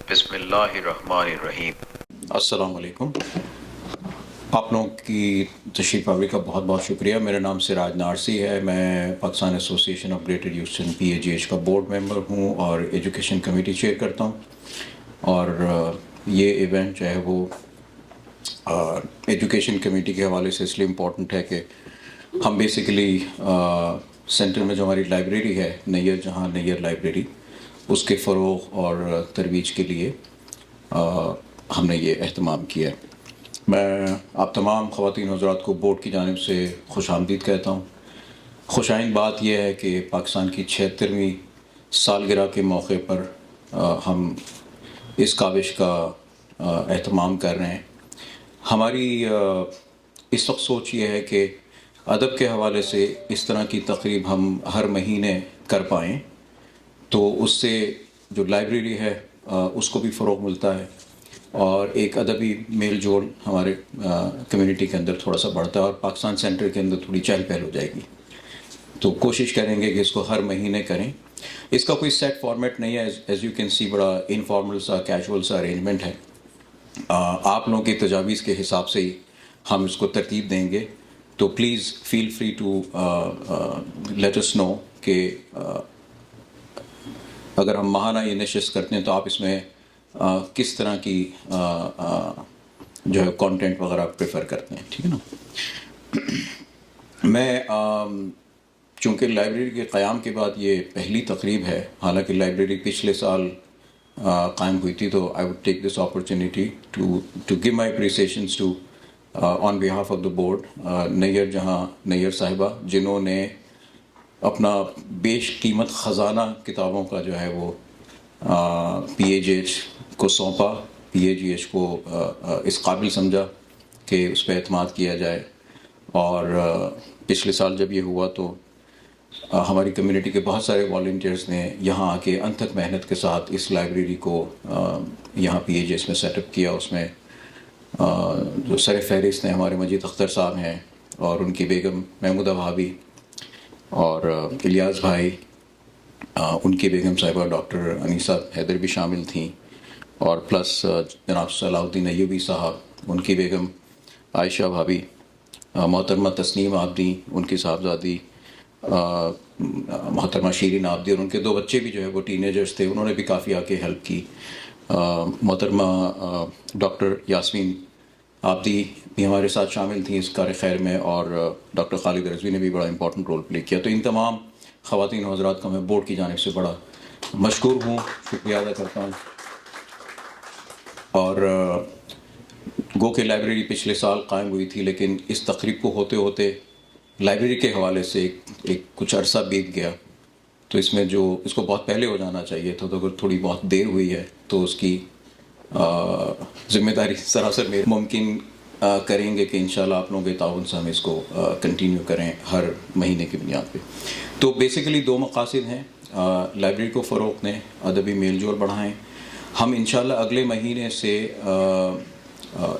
بسم اللہ الرحمن الرحیم۔ السلام علیکم۔ آپ لوگوں کی تشریف آوری کا بہت بہت شکریہ۔ میرا نام سراج نارسی ہے، میں پاکستان ایسوسی ایشن آف گریٹر ہیوسٹن PAGH کا بورڈ ممبر ہوں اور ایجوکیشن کمیٹی چیئر کرتا ہوں۔ اور یہ ایونٹ جو ہے وہ ایجوکیشن کمیٹی کے حوالے سے اس لیے امپورٹنٹ ہے کہ ہم بیسیکلی سینٹر میں جو ہماری لائبریری ہے نیر جہاں نیر لائبریری، اس کے فروغ اور ترویج کے لیے ہم نے یہ اہتمام کیا ہے۔ میں آپ تمام خواتین حضرات کو بورڈ کی جانب سے خوش آمدید کہتا ہوں۔ خوشائند بات یہ ہے کہ پاکستان کی 76ویں سالگرہ کے موقع پر ہم اس کاوش کا اہتمام کر رہے ہیں۔ ہماری اس وقت سوچ یہ ہے کہ ادب کے حوالے سے اس طرح کی تقریب ہم ہر مہینے کر پائیں تو اس سے جو لائبریری ہے اس کو بھی فروغ ملتا ہے اور ایک ادبی میل جول ہمارے کمیونٹی کے اندر تھوڑا سا بڑھتا ہے اور پاکستان سینٹر کے اندر تھوڑی چہل پہل ہو جائے گی۔ تو کوشش کریں گے کہ اس کو ہر مہینے کریں۔ اس کا کوئی سیٹ فارمیٹ نہیں ہے، ایز یو کین سی بڑا انفارمل سا کیجول سا ارینجمنٹ ہے۔ آپ لوگوں کی تجاویز کے حساب سے ہی ہم اس کو ترتیب دیں گے، تو please feel free to let us know کہ اگر ہم ماہانہ یہ نشست کرتے ہیں تو آپ اس میں کس طرح کی جو ہے کانٹینٹ وغیرہ پریفر کرتے ہیں، ٹھیک ہے نا۔ میں چونکہ لائبریری کے قیام کے بعد یہ پہلی تقریب ہے، حالانکہ لائبریری پچھلے سال قائم ہوئی تھی، تو I would take this opportunity to give my appreciations to on behalf of the board Nayyar Jahan Nayyar صاحبہ، جنہوں نے اپنا بیش قیمت خزانہ کتابوں کا جو ہے وہ PAGH کو سونپا، PAGH کو اس قابل سمجھا کہ اس پہ اعتماد کیا جائے۔ اور پچھلے سال جب یہ ہوا تو ہماری کمیونٹی کے بہت سارے والنٹیئرز نے یہاں آ کے انتھک محنت کے ساتھ اس لائبریری کو یہاں PAGH میں سیٹ اپ کیا۔ اس میں جو سر فہرست ہیں ہمارے مجید اختر صاحب ہیں اور ان کی بیگم محمودہ بھابھی اور الیاس بھائی، ان کی بیگم صاحبہ ڈاکٹر انیسہ حیدر بھی شامل تھیں، اور پلس جناب صلاح الدین ایوبی صاحب، ان کی بیگم عائشہ بھابھی، محترمہ تسنیم آبدی، ان کی صاحبزادی محترمہ شیرین آبدی، اور ان کے 2 بچے بھی جو ہے وہ ٹین ایجرز تھے، انہوں نے بھی کافی آ کے ہیلپ کی۔ محترمہ ڈاکٹر یاسمین آبدی بھی ہمارے ساتھ شامل تھیں اس کار خیر میں، اور ڈاکٹر خالد رضوی نے بھی بڑا امپورٹنٹ رول پلے کیا۔ تو ان تمام خواتین و حضرات کا میں بورڈ کی جانب سے بڑا مشکور ہوں، شکریہ ادا کرتا ہوں۔ اور گو کہ لائبریری پچھلے سال قائم ہوئی تھی، لیکن اس تقریب کو ہوتے ہوتے لائبریری کے حوالے سے ایک کچھ عرصہ بیت گیا، تو اس میں جو اس کو بہت پہلے ہو جانا چاہیے تھا، تو اگر تھوڑی بہت دیر ہوئی ہے تو اس کی ذمہ داری سراسر میں ممکن کریں گے کہ انشاءاللہ آپ لوگوں کے تعاون سے ہم اس کو کنٹینیو کریں ہر مہینے کی بنیاد پہ۔ تو بیسیکلی 2 مقاصد ہیں، لائبریری کو فروغ دیں، ادبی میل جول بڑھائیں۔ ہم انشاءاللہ اگلے مہینے سے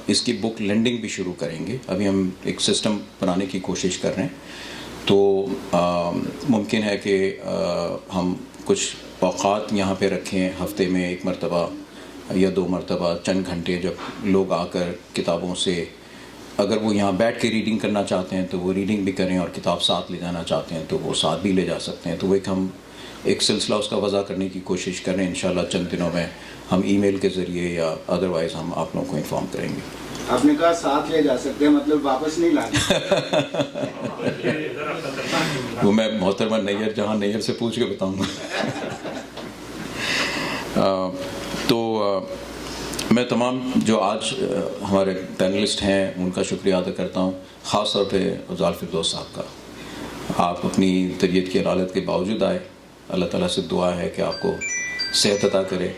اس کی بک لینڈنگ بھی شروع کریں گے۔ ابھی ہم ایک سسٹم بنانے کی کوشش کر رہے ہیں، تو ممکن ہے کہ ہم کچھ اوقات یہاں پہ رکھیں، ہفتے میں 1 مرتبہ یا 2 مرتبہ چند گھنٹے، جب لوگ آ کر کتابوں سے اگر وہ یہاں بیٹھ کے ریڈنگ کرنا چاہتے ہیں تو وہ ریڈنگ بھی کریں، اور کتاب ساتھ لے جانا چاہتے ہیں تو وہ ساتھ بھی لے جا سکتے ہیں۔ تو وہ ہم ایک سلسلہ اس کا وضع کرنے کی کوشش کر رہے ہیں۔ انشاءاللہ چند دنوں میں ہم ای میل کے ذریعے یا ادروائز ہم آپ لوگوں کو انفارم کریں گے۔ آپ نے کہا ساتھ لے جا سکتے ہیں، مطلب واپس نہیں لانا؟ وہ میں محترمہ نیر جہاں نیر سے پوچھ کے بتاؤں گا۔ تو میں تمام جو آج ہمارے پینلسٹ ہیں ان کا شکریہ ادا کرتا ہوں، خاص طور پہ افضال فردوس صاحب کا۔ آپ اپنی طبیعت کی حالت کے باوجود آئے، اللہ تعالیٰ سے دعا ہے کہ آپ کو صحت عطا کرے،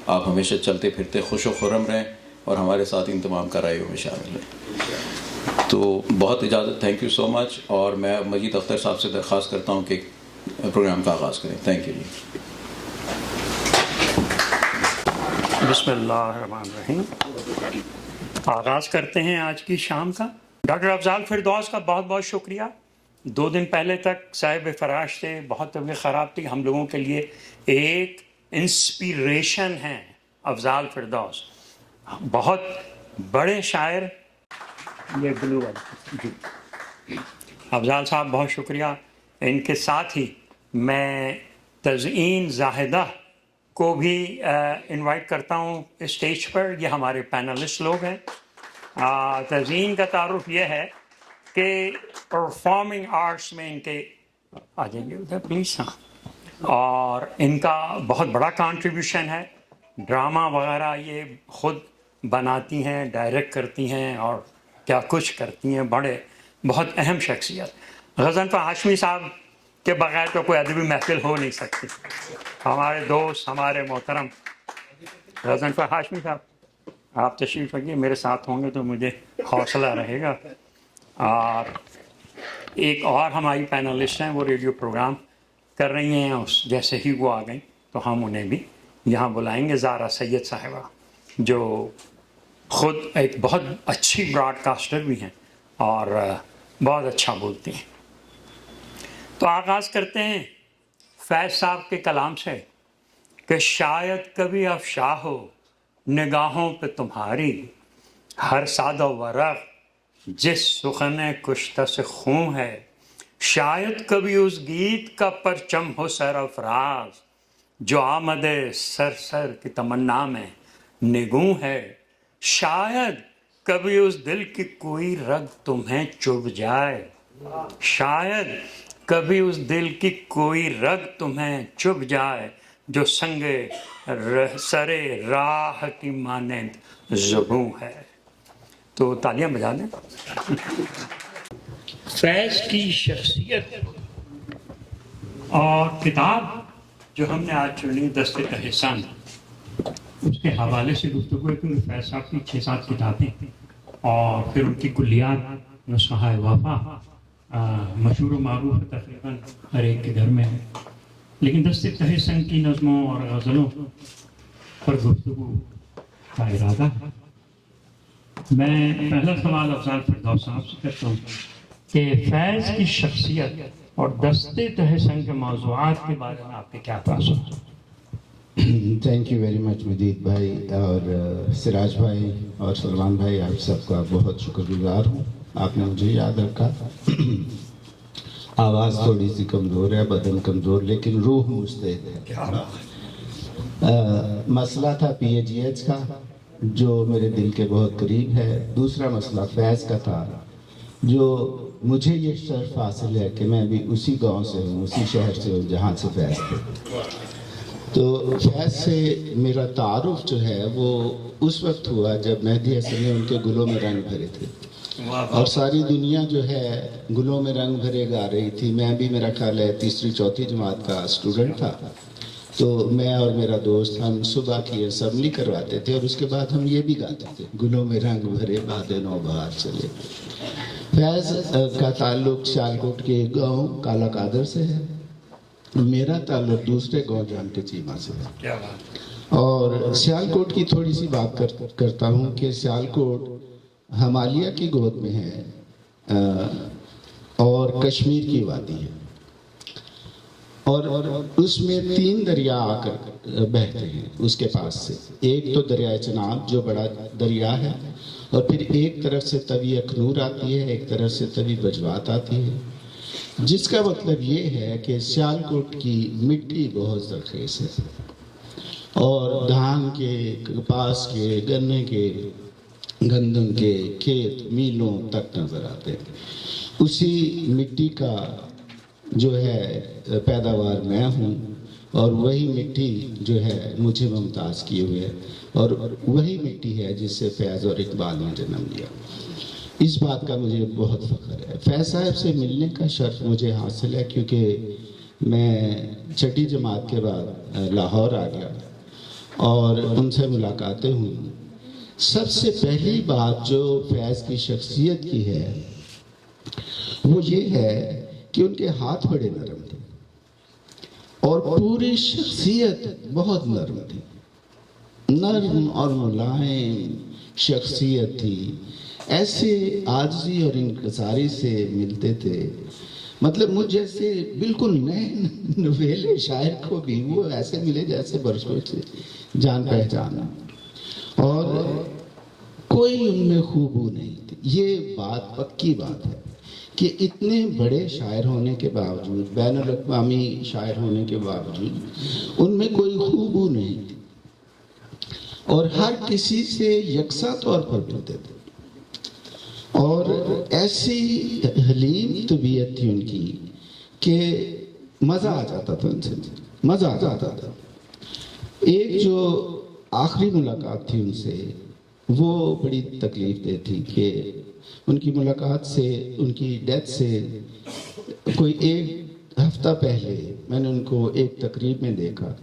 آپ ہمیشہ چلتے پھرتے خوش و خرم رہیں اور ہمارے ساتھ ان تمام کارروائیوں میں شامل رہیں۔ تو بہت اجازت، تھینک یو سو مچ، اور میں مجید اختر صاحب سے درخواست کرتا ہوں کہ پروگرام کا آغاز کریں۔ تھینک یو جی۔ بسم اللہ الرحمن الرحیم۔ آغاز کرتے ہیں آج کی شام کا۔ ڈاکٹر افضال فردوس کا بہت بہت شکریہ۔ 2 دن پہلے تک صاحب فراش تھے، بہت طبیعت خراب تھی، ہم لوگوں کے لیے ایک انسپیریشن ہیں افضال فردوس، بہت بڑے شاعر. یہ بلو والا جی افضال صاحب بہت شکریہ. ان کے ساتھ ہی میں تزئین زاہدہ کو بھی انوائٹ کرتا ہوں اسٹیج پر. یہ ہمارے پینلسٹ لوگ ہیں. تزئین کا تعارف یہ ہے کہ پرفارمنگ آرٹس میں ان کے آ جائیے ادھر پلیز. ہاں، اور ان کا بہت بڑا کنٹریبیوشن ہے. ڈرامہ وغیرہ یہ خود بناتی ہیں، ڈائریکٹ کرتی ہیں اور کیا کچھ کرتی ہیں. بہت اہم شخصیت. غضنفر ہاشمی صاحب کے بغیر تو کوئی ادبی محفل ہو نہیں سکتی. ہمارے دوست، ہمارے محترم غضنفر ہاشمی صاحب، آپ تشریف رکھیے. میرے ساتھ ہوں گے تو مجھے حوصلہ رہے گا. اور ایک اور ہماری پینلسٹ ہیں، وہ ریڈیو پروگرام کر رہی ہیں. اس جیسے ہی وہ آ گئیں تو ہم انہیں بھی یہاں بلائیں گے. زارا سید صاحبہ جو خود ایک بہت اچھی براڈ کاسٹر بھی ہیں اور بہت اچھا بولتی ہیں. تو آغاز کرتے ہیں فیض صاحب کے کلام سے کہ شاید کبھی افشا ہو نگاہوں پہ تمہاری ہر سادہ ورق جس سخن کشتہ سے خون ہے. شاید کبھی اس گیت کا پرچم ہو سرافراز جو آمد سر سر کی تمنا میں نگوں ہے. شاید کبھی اس دل کی کوئی رگ تمہیں چبھ جائے. شاید کبھی اس دل کی کوئی رگ تمہیں چبھ جائے جو سنگ سرے راہ کی مانند زبوں ہے. تو تالیاں بجا دیں. فیض کی شخصیت اور کتاب جو ہم نے آج چنی دست احسان، اس کے حوالے سے گفتگو ہے کہ فیض صاحب کی 6-7 کتابیں اور پھر ان کی کلیات نسخہ وفا مشہور و معروف تقریباً ہر ایک کے گھر میں ہے. لیکن دست احسان کی نظموں اور غزلوں پر گفتگو کا ارادہ ہے. میں پہلا سوال افضال فردوس صاحب سے کرتا ہوں کہ فیض کی شخصیت اور دست تحسن کے موضوعات کے بارے میں آپ کے کیا تاثر ہیں؟ تھینک یو ویری مچ مجید بھائی اور سراج بھائی اور سلمان بھائی، آپ سب کا بہت شکر گزار ہوں. آپ نے مجھے یاد رکھا. آواز تھوڑی سی کمزور ہے، بدن کمزور، لیکن روح مستعد ہے. مسئلہ تھا PAGH کا جو میرے دل کے بہت قریب ہے. دوسرا مسئلہ فیض کا تھا جو مجھے یہ شرف حاصل ہے کہ میں بھی اسی گاؤں سے ہوں، اسی شہر سے ہوں جہاں سے فیض تھے. تو فیض سے میرا تعارف جو ہے وہ اس وقت ہوا جب مہدی حسن نے ان کے گلوں میں رنگ بھرے تھے اور ساری دنیا جو ہے گلوں میں رنگ بھرے گا رہی تھی. میں بھی میرا خیال ہے 3ری-4تھی جماعت کا اسٹوڈنٹ تھا. تو میں اور میرا دوست ہم صبح کی اسمبلی کرواتے تھے اور اس کے بعد ہم یہ بھی گاتے تھے، گلوں میں رنگ بھرے باد نوبہار چلے. فیض کا تعلق سیالکوٹ کے گاؤں کالا قادر سے ہے. میرا تعلق دوسرے گاؤں جان کے چیمہ سے ہے. اور سیالکوٹ کی تھوڑی سی بات کرتا ہوں کہ سیالکوٹ ہمالیہ کی گود میں ہے اور کشمیر کی وادی ہے اور اس میں 3 دریا آ کر بہتے ہیں اس کے پاس سے. ایک تو دریائے چناب جو بڑا دریا ہے، اور پھر ایک طرف سے توی اخنور آتی ہے، ایک طرف سے توی بجوات آتی ہے، جس کا مطلب یہ ہے کہ سیالکوٹ کی مٹی بہت زرخیز ہے اور دھان کے، کپاس کے، گنے کے، گندم کے کھیت میلوں تک نظر آتے ہیں. اسی مٹی کا جو ہے پیداوار میں ہوں اور وہی مٹی جو ہے مجھے ممتاز کیے ہوئے ہے اور وہی مٹی ہے جس سے فیض اور اقبال نے جنم لیا. اس بات کا مجھے بہت فخر ہے. فیض صاحب سے ملنے کا شرف مجھے حاصل ہے کیونکہ میں 6ٹھی جماعت کے بعد لاہور آ گیا اور ان سے ملاقاتیں ہوئیں. سب سے پہلی بات جو فیض کی شخصیت کی ہے وہ یہ ہے کہ ان کے ہاتھ بڑے نرم تھے اور پوری شخصیت بہت نرم تھی. نرم اور ملائم شخصیت تھی. ایسے عاجزی اور انکساری سے ملتے تھے، مطلب مجھ جیسے بالکل نئے نویلے شاعر کو بھی وہ ایسے ملے جیسے برسوں سے جان پہچان اور کوئی ان میں خوبو نہیں تھی. یہ بات پکی بات ہے کہ اتنے بڑے شاعر ہونے کے باوجود، بین الاقوامی شاعر ہونے کے باوجود ان میں کوئی خوبو نہیں تھی اور ہر کسی سے یکساں طور پر ملتے تھے اور ایسی حلیم طبیعت تھی ان کی کہ مزہ آ جاتا تھا ان سے، مزہ آ جاتا تھا. ایک جو آخری ملاقات تھی ان سے وہ بڑی تکلیف دہ تھی کہ ان کی ملاقات سے، ان کی ڈیتھ سے کوئی ایک ہفتہ پہلے میں نے ان کو ایک تقریب میں دیکھا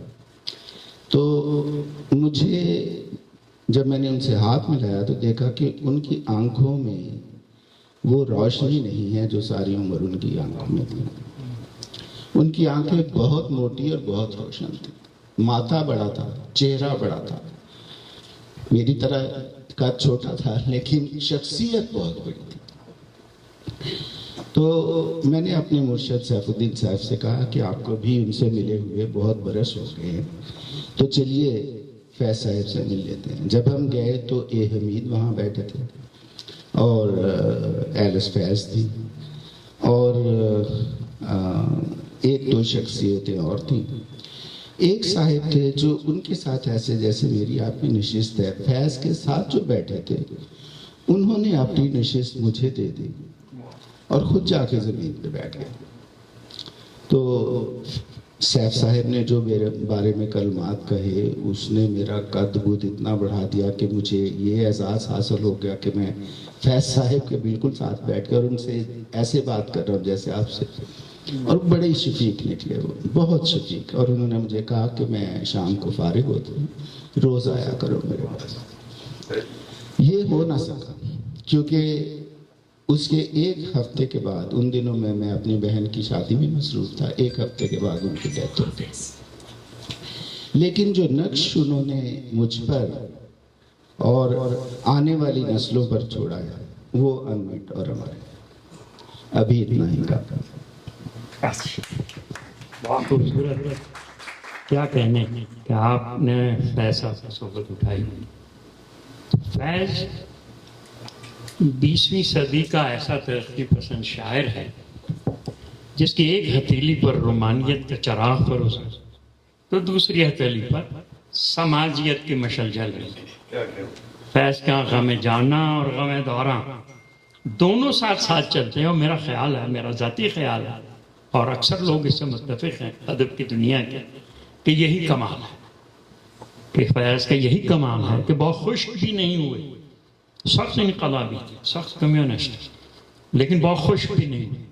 تو مجھے جب میں نے ان سے ہاتھ ملایا تو دیکھا کہ ان کی آنکھوں میں وہ روشنی نہیں ہے جو ساری عمر ان کی آنکھوں میں تھی. ان کی آنکھیں بہت موٹی اور بہت روشن تھی، ماتھا بڑا تھا، چہرہ بڑا تھا، میری طرح کا چھوٹا تھا لیکن شخصیت بہت بڑی تھی. تو میں نے اپنے مرشد سیف الدین صاحب سے کہا کہ آپ کو بھی ان سے ملے ہوئے بہت برس ہو گئے ہیں تو چلیے فیض صاحب سے مل لیتے ہیں. جب ہم گئے تو اے حمید وہاں بیٹھے تھے اور ایلس فیض تھی اور ایک دو شخصیتیں اور تھیں. ایک صاحب تھے جو ان کے ساتھ ایسے جیسے میری آپ کی نشست ہے، فیض کے ساتھ جو بیٹھے تھے انہوں نے اپنی نشست مجھے دے دی اور خود جا کے زمین پہ بیٹھ گئے. تو سیف صاحب نے جو میرے بارے میں کلمات کہے اس نے میرا قد بود اتنا بڑھا دیا کہ مجھے یہ اعزاز حاصل ہو گیا کہ میں فیض صاحب کے بالکل ساتھ بیٹھ کر ان سے ایسے بات کر رہا ہوں جیسے آپ سے. اور بڑے ہی شفیق نکلے وہ، بہت شفیق. اور انہوں نے مجھے کہا کہ میں شام کو فارغ ہوتا ہوں، روز آیا کرو میرے پاس. یہ ہو نہ سکا کیونکہ اس کے ایک ہفتے کے بعد، ان دنوں میں اپنی بہن کی شادی میں مصروف تھا، ایک ہفتے کے بعد ان کی ڈیتھ ہو گئی. لیکن جو نقش انہوں نے مجھ پر اور آنے والی نسلوں پر چھوڑا ہے وہ انمٹ اور ہمارے ابھی اتنا ہی کافی. بہت خوبصورت، کیا کہنے کہ آپ نے فیض صاحب کی صحبت اٹھائی. فیض 20ویں صدی کا ایسا ترقی پسند شاعر ہے جس کی ایک ہتھیلی پر رومانیت کا چراغ پروز ہے تو دوسری ہتھیلی پر سماجیت کی مشعل جل رہی. فیض کا غم جانا اور غم دوراں دونوں ساتھ ساتھ چلتے ہیں اور میرا خیال ہے، میرا ذاتی خیال ہے اور اکثر لوگ اس سے متفق ہیں ادب کی دنیا کے، کہ یہی کمال ہے، کہ فیض کا یہی کمال ہے کہ بہت خوش بھی نہیں ہوئے، سخت انقلابی تھے، سخت کمیونسٹ، لیکن بہت خوش بھی نہیں ہوئے.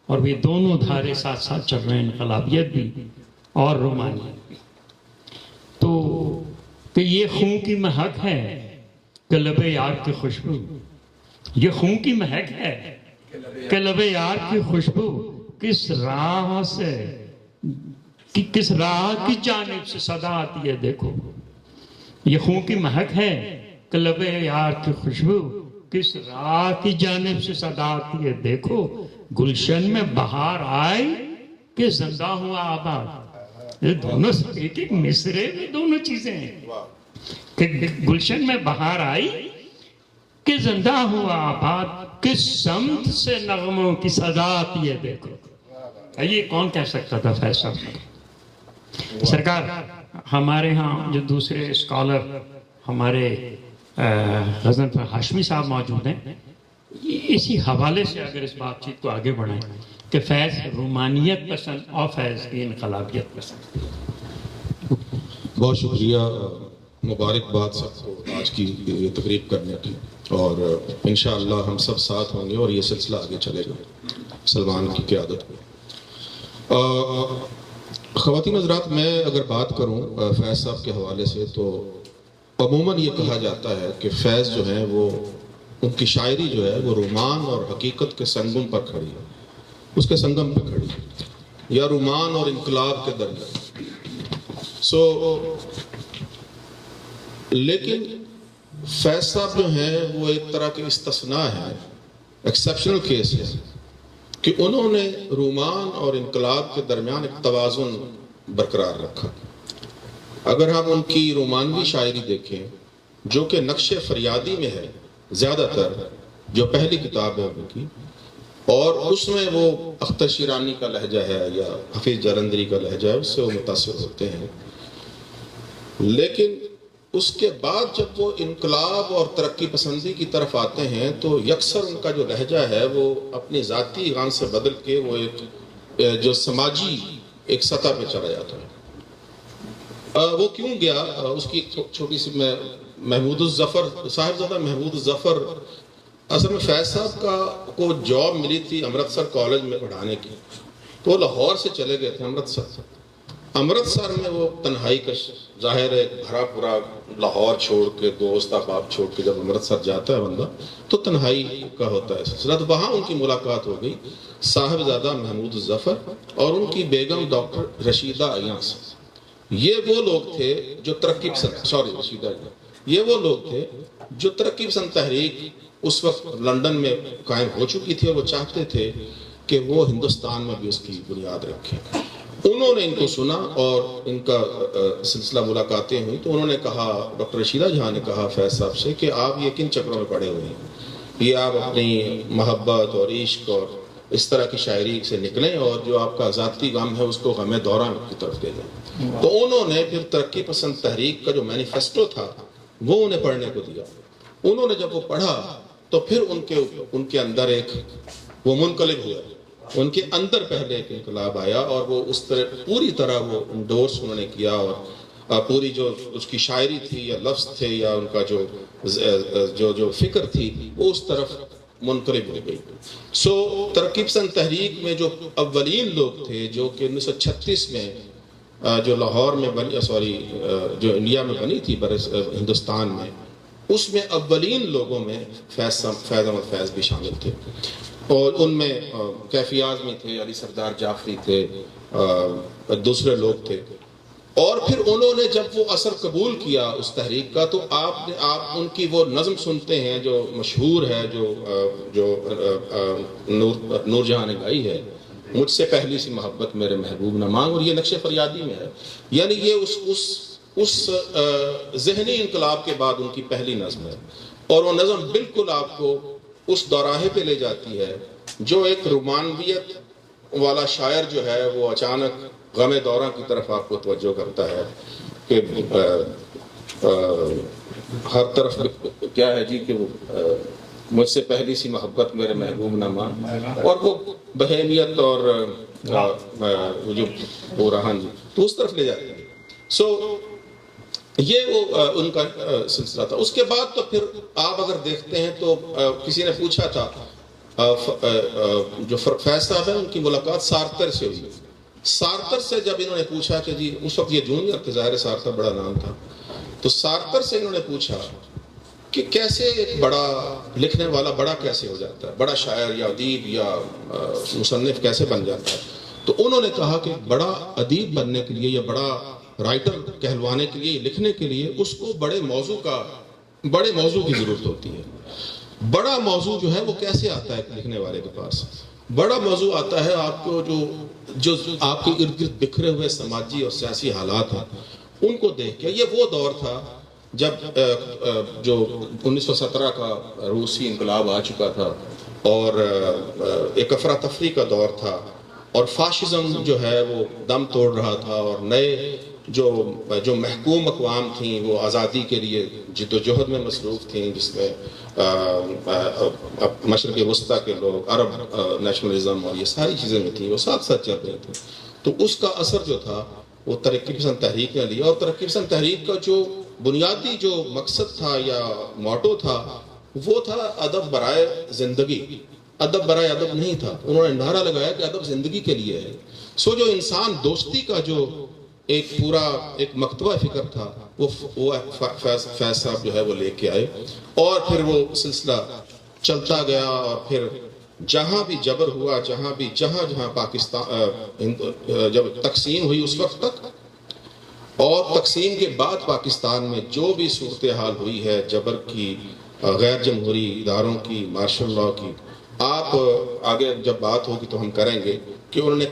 اور یہ دونوں دھارے ساتھ ساتھ چل رہے ہیں، انقلابیت بھی اور رومانیت بھی. تو کہ یہ خون کی مہک ہے کہ لب یار کی خوشبو، یہ خون کی مہک ہے کہ لب یار کی خوشبو کس راہ سے، کس راہ کی جانب سے صدا آتی ہے دیکھو. یہ خون کی مہک ہے کہ لب یار کی خوشبو کس راہ کی جانب سے صدا آتی ہے دیکھو. گلشن میں بہار آئی کہ زندہ ہوا آباد. یہ دونوں ایک ایک مصرے میں دونوں چیزیں ہیں کہ گلشن میں بہار آئی کہ زندہ ہوا آباد، کس سمت سے نغموں کی صدا آتی ہے دیکھو. یہ کون کہہ سکتا تھا فیض صاحب. سرکار ہمارے ہاں جو دوسرے اسکالر ہمارے غضنفر ہاشمی صاحب موجود ہیں، اسی حوالے سے اگر اس بات چیت کو آگے بڑھائیں کہ فیض رومانیت پسند اور فیض کی انقلابیت پسند. بہت شکریہ، مبارکباد سب کو آج کی یہ تقریب کرنے کی، اور انشاءاللہ ہم سب ساتھ ہوں گے اور یہ سلسلہ آگے چلے گا سلمان کی قیادت میں. خواتین حضرات، میں اگر بات کروں فیض صاحب کے حوالے سے تو عموماً یہ کہا جاتا ہے کہ فیض جو ہے وہ، ان کی شاعری جو ہے وہ رومان اور حقیقت کے سنگم پر کھڑی ہے، اس کے سنگم پہ کھڑی ہے، یا رومان اور انقلاب کے درمیان. لیکن فیض صاحب جو ہیں وہ ایک طرح کے استثناء ہے، ایکسیپشنل کیس ہے کہ انہوں نے رومان اور انقلاب کے درمیان ایک توازن برقرار رکھا. اگر ہم ان کی رومانوی شاعری دیکھیں جو کہ نقش فریادی میں ہے زیادہ تر، جو پہلی کتاب ہے ان کی، اور اس میں وہ اختر شیرانی کا لہجہ ہے یا حفیظ جلندری کا لہجہ ہے، اس سے وہ متاثر ہوتے ہیں. لیکن اس کے بعد جب وہ انقلاب اور ترقی پسندی کی طرف آتے ہیں تو یکسر ان کا جو لہجہ ہے وہ اپنی ذاتی غان سے بدل کے وہ ایک جو سماجی ایک سطح پہ چلا جاتا ہے. وہ کیوں گیا، اس کی چھوٹی سی میں محمود الظفر، صاحبزادہ محمود الظفر، اصل میں فیض صاحب کو جاب ملی تھی امرتسر کالج میں پڑھانے کی، تو وہ لاہور سے چلے گئے تھے امرتسر میں وہ تنہائی کا ظاہر ہے، بھرا پورا لاہور چھوڑ کے دوست احباب چھوڑ کے جب امرتسر جاتا ہے بندہ تو تنہائی کا ہوتا ہے سلسلہ. تو وہاں ان کی ملاقات ہو گئی صاحبزادہ محمود الظفر اور ان کی بیگم ڈاکٹر رشیدہ عیاں سے. یہ وہ لوگ تھے جو ترقی پسند تحریک اس وقت لندن میں قائم ہو چکی تھی اور وہ چاہتے تھے کہ وہ ہندوستان میں بھی اس کی بنیاد رکھیں. انہوں نے ان کو سنا اور ان کا سلسلہ ملاقاتیں ہوئی تو انہوں نے کہا، ڈاکٹر رشیدہ جہاں نے کہا فیض صاحب سے کہ آپ یہ کن چکروں میں پڑے ہوئے ہیں، یہ آپ اپنی محبت اور عشق اور اس طرح کی شاعری سے نکلیں اور جو آپ کا ذاتی غم ہے اس کو غم دوران کی طرف دے دیں. تو انہوں نے پھر ترقی پسند تحریک کا جو مینیفیسٹو تھا وہ انہیں پڑھنے کو دیا. انہوں نے جب وہ پڑھا تو پھر ان کے اندر ایک وہ منقلب ہوا، ان کے اندر پہلے ایک انقلاب آیا اور وہ اس طرح پوری طرح وہ انڈورس انہوں نے کیا اور پوری جو اس کی شاعری تھی یا لفظ تھے یا ان کا جو فکر تھی وہ اس طرف منقلب ہو گئی. ترقی پسند تحریک میں جو اولین لوگ تھے جو کہ 1936 میں جو لاہور میں جو انڈیا میں بنی تھی ہندوستان میں، اس میں اولین لوگوں میں فیض احمد فیض بھی شامل تھے. اور ان میں کیفی اعظمی تھے، علی سردار جعفری تھے، دوسرے لوگ تھے. اور پھر انہوں نے جب وہ اثر قبول کیا اس تحریک کا تو آپ ان کی وہ نظم سنتے ہیں جو مشہور ہے، جو نور جہاں نے گائی ہے، مجھ سے پہلی سی محبت میرے محبوب نہ مانگ، اور یہ نقش فریادی میں ہے. یعنی یہ اس ذہنی انقلاب کے بعد ان کی پہلی نظم ہے اور وہ نظم بالکل آپ کو اس دوراہے پہ لے جاتی ہے جو ایک رومانویت والا شاعر جو ہے وہ اچانک غم دوراں کی طرف آپ کو توجہ کرتا ہے کہ ہر طرف کیا ہے جی کہ مجھ سے پہلی سی محبت میرے محبوب نہ مان، اور وہ بہیمیت اور جو ہو رہا جی تو اس طرف لے جاتے ہیں. یہ وہ ان کا سلسلہ تھا. اس کے بعد تو پھر آپ اگر دیکھتے ہیں تو کسی نے پوچھا تھا جو فیض صاحب ہیں ان کی ملاقات سارتر سے ہوئی. سارتر سے جب انہوں نے پوچھا کہ جی اس وقت یہ جونیئر تھے، ظاہر سارتر بڑا نام تھا، تو سارتر سے انہوں نے پوچھا کہ کیسے ایک بڑا لکھنے والا بڑا کیسے ہو جاتا ہے، بڑا شاعر یا ادیب یا مصنف کیسے بن جاتا ہے. تو انہوں نے کہا کہ بڑا ادیب بننے کے لیے یا بڑا رائٹر کہلوانے کے لیے، لکھنے کے لیے اس کو بڑے موضوع کی ضرورت ہوتی ہے. بڑا موضوع جو ہے وہ کیسے آتا ہے لکھنے والے کے پاس؟ بڑا موضوع آتا ہے آپ کو جو آپ کے ارد گرد بکھرے ہوئے سماجی اور سیاسی حالات ہیں ان کو دیکھ کے. یہ وہ دور تھا جب جو 1917 کا روسی انقلاب آ چکا تھا اور ایک افراتفری کا دور تھا اور فاشزم جو ہے وہ دم توڑ رہا تھا اور نئے جو محکوم اقوام تھیں وہ آزادی کے لیے جد و جہد میں مصروف تھیں، جس میں مشرق وسطیٰ کے لوگ، عرب نیشنلزم اور یہ ساری چیزیں میں تھیں، وہ ساتھ ساتھ چل رہے تھے. تو اس کا اثر جو تھا وہ ترقی پسند تحریک نے لیا، اور ترقی پسند تحریک کا جو بنیادی جو مقصد تھا یا موٹو تھا وہ تھا ادب برائے زندگی. ادب برائے ادب نہیں تھا. انہوں نے نعرہ لگایا کہ ادب زندگی کے لیے ہے. جو انسان دوستی کا جو ایک پورا ایک مکتبہ فکر تھا وہ فیض صاحب جو ہے وہ لے کے آئے، اور پھر وہ سلسلہ چلتا گیا. اور پھر جہاں بھی جبر ہوا، جہاں پاکستان جب تقسیم ہوئی اس وقت تک، اور تقسیم کے بعد پاکستان میں جو بھی صورتحال ہوئی ہے جبر کی، غیر جمہوری اداروں کی، مارشل لاء کی، آپ آگے جب بات ہوگی تو ہم کریں گے کہ انہوں نے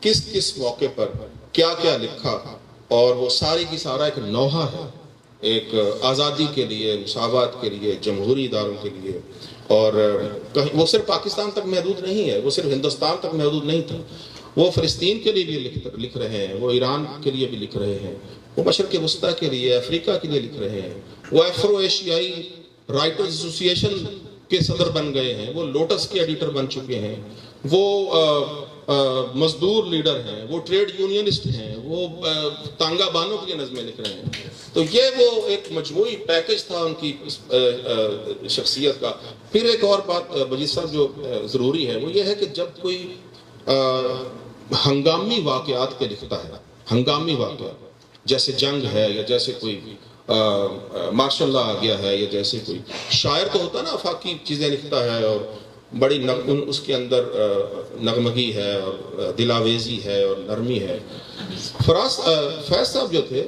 کس موقع پر کیا لکھا اور وہ ساری کی سارا ایک نوحہ ہے، ایک آزادی کے لیے، مساوات کے لیے، جمہوری اداروں کے لیے، اور وہ صرف پاکستان تک محدود نہیں ہے، وہ صرف ہندوستان تک محدود نہیں تھا، وہ فلسطین کے لیے بھی لکھ رہے ہیں، وہ ایران کے لیے بھی لکھ رہے ہیں، وہ مشرق وسطیٰ کے لیے، افریقہ کے لیے لکھ رہے ہیں، وہ ایفرو ایشیائی رائٹرز ایسوسی ایشن کے صدر بن گئے ہیں، وہ لوٹس کے ایڈیٹر بن چکے ہیں، وہ مزدور لیڈر ہیں، وہ ٹریڈ یونینسٹ ہیں، وہ تانگا بانوں کے لیے نظمیں لکھ رہے ہیں۔ تو یہ وہ ایک مجموعی پیکج تھا ان کی شخصیت کا۔ پھر ایک اور بات مجید صاحب جو ضروری ہے وہ یہ ہے کہ جب کوئی ہنگامی واقعات پہ لکھتا ہے، ہنگامی واقعات جیسے جنگ ہے، یا جیسے کوئی مارشل لا آ گیا ہے، یا جیسے کوئی شاعر تو ہوتا ہے نا آفاقی چیزیں لکھتا ہے، اور بڑی اس کے اندر نغمگی ہے اور دلاویزی ہے اور نرمی ہے۔ فیض صاحب جو تھے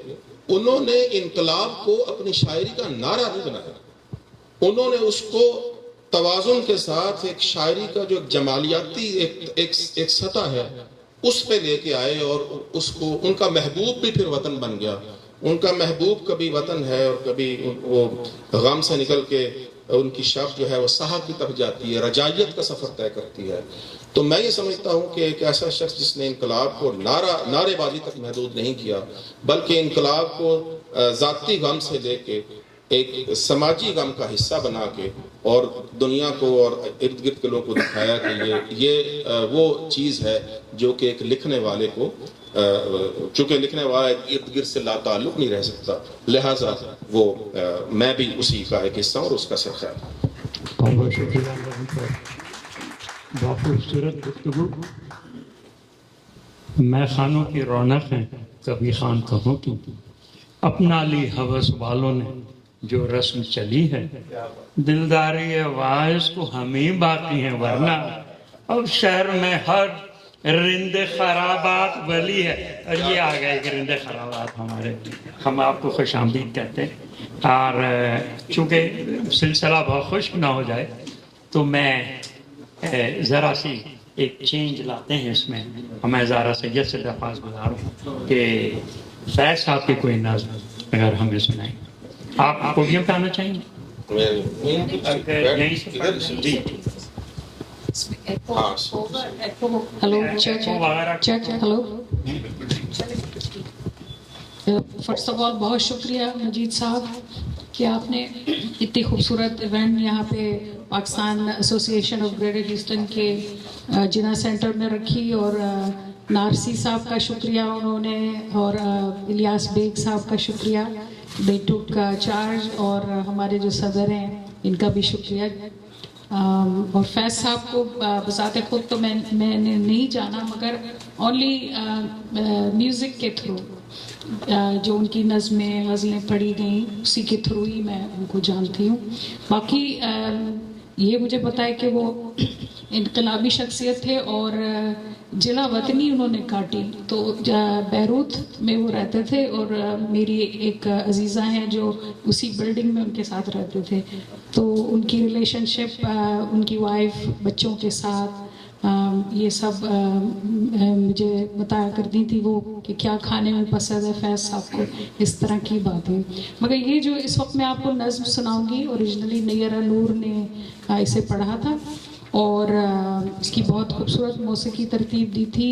انہوں نے انقلاب کو اپنی شاعری کا نعرہ نہیں بنایا، انہوں نے اس کو توازن کے ساتھ ایک شاعری کا جو جمالیاتی ایک سطح ہے اس پہ لے کے آئے، اور اس کو ان کا محبوب بھی پھر وطن بن گیا۔ ان کا محبوب کبھی وطن ہے اور کبھی وہ غم سے نکل کے ان کی شب جو ہے وہ صحت کی طرف جاتی ہے، رجائیت کا سفر طے کرتی ہے۔ تو میں یہ سمجھتا ہوں کہ ایک ایسا شخص جس نے انقلاب کو نعرے بازی تک محدود نہیں کیا، بلکہ انقلاب کو ذاتی غم سے لے کے ایک سماجی غم کا حصہ بنا کے اور دنیا کو اور ارد گرد کے لوگوں کو دکھایا کہ یہ وہ چیز ہے جو کہ ایک لکھنے والے کو، چونکہ لکھنے والا ارد گرد سے لا تعلق نہیں رہ سکتا، لہٰذا وہ میں بھی اسی کا ایک حصہ ہوں اور اس کا سرخہ ہے۔ بہت شکریہ، بہت خوبصورت گفتگو۔ میں خانوں کی رونق ہیں، کبھی خان کہوں کی، اپنا لی ہوس والوں نے جو رسم چلی ہے، دلداری واعظ کو ہم ہی باقی ہیں، ورنہ اب شہر میں ہر رند خرابات ولی ہے۔ اور یہ آ گئے کہ رند خرابات ہمارے، ہم آپ کو خوش آمدید کہتے ہیں۔ اور چونکہ سلسلہ بہت خشک نہ ہو جائے تو میں ذرا سی ایک چینج لاتے ہیں اس میں۔ میں زارا سید سے درخواست گزار ہوں کہ فیض صاحب کی کوئی نظم اگر ہمیں سنائیں۔ آپ پوڈیم پہ آنا چاہیں گے؟ یہیں سے جی۔ Hello check hello. First of all بہت شکریہ مجید صاحب کہ آپ نے اتنی خوبصورت ایونٹ یہاں پہ پاکستان ایسوسی ایشن آف گریٹر ہیوسٹن کے جنا سینٹر میں رکھی، اور نارسی صاحب کا شکریہ انہوں نے، اور الیاس بیگ صاحب کا شکریہ، دے ٹوک کا چارج، اور ہمارے جو صدر ہیں ان کا بھی شکریہ۔ اور فیض صاحب کو بذات خود تو میں نے نہیں جانا، مگر اونلی میوزک کے تھرو جو ان کی نظمیں غزلیں پڑھی گئیں اسی کے تھرو ہی میں ان کو جانتی ہوں۔ باقی یہ مجھے پتا ہے کہ وہ انقلابی شخصیت تھے اور جلا وطنی انہوں نے کاٹی، تو بیروت میں وہ رہتے تھے، اور میری ایک عزیزہ ہیں جو اسی بلڈنگ میں ان کے ساتھ رہتے تھے، تو ان کی ریلیشن شپ، ان کی وائف، بچوں کے ساتھ یہ سب مجھے بتایا کرتی تھی وہ کہ کیا کھانے میں پسند ہے فیض صاحب کو، اس طرح کی باتیں۔ مگر یہ جو اس وقت میں آپ کو نظم سناؤں گی، اوریجنلی نیرہ نور نے اسے پڑھا تھا اور اس کی بہت خوبصورت موسیقی ترتیب دی تھی،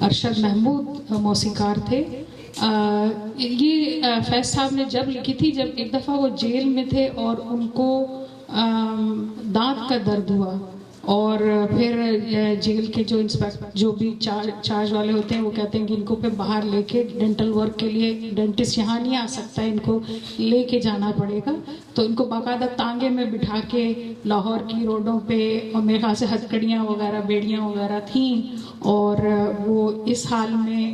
ارشد محمود موسیقار تھے۔ یہ فیض صاحب نے جب لکھی تھی جب ایک دفعہ وہ جیل میں تھے اور ان کو دانت کا درد ہوا، اور پھر جیل کے جو انسپیکٹر جو بھی چارج والے ہوتے ہیں وہ کہتے ہیں کہ ان کو پھر باہر لے کے ڈینٹل ورک کے لیے، ڈینٹسٹ یہاں نہیں آ سکتا، ان کو لے کے جانا پڑے گا، تو ان کو باقاعدہ تانگے میں بٹھا کے لاہور کی روڈوں پہ، اور میرے خیال سے ہتھکڑیاں وغیرہ، بیڑیاں وغیرہ تھیں، اور وہ اس حال میں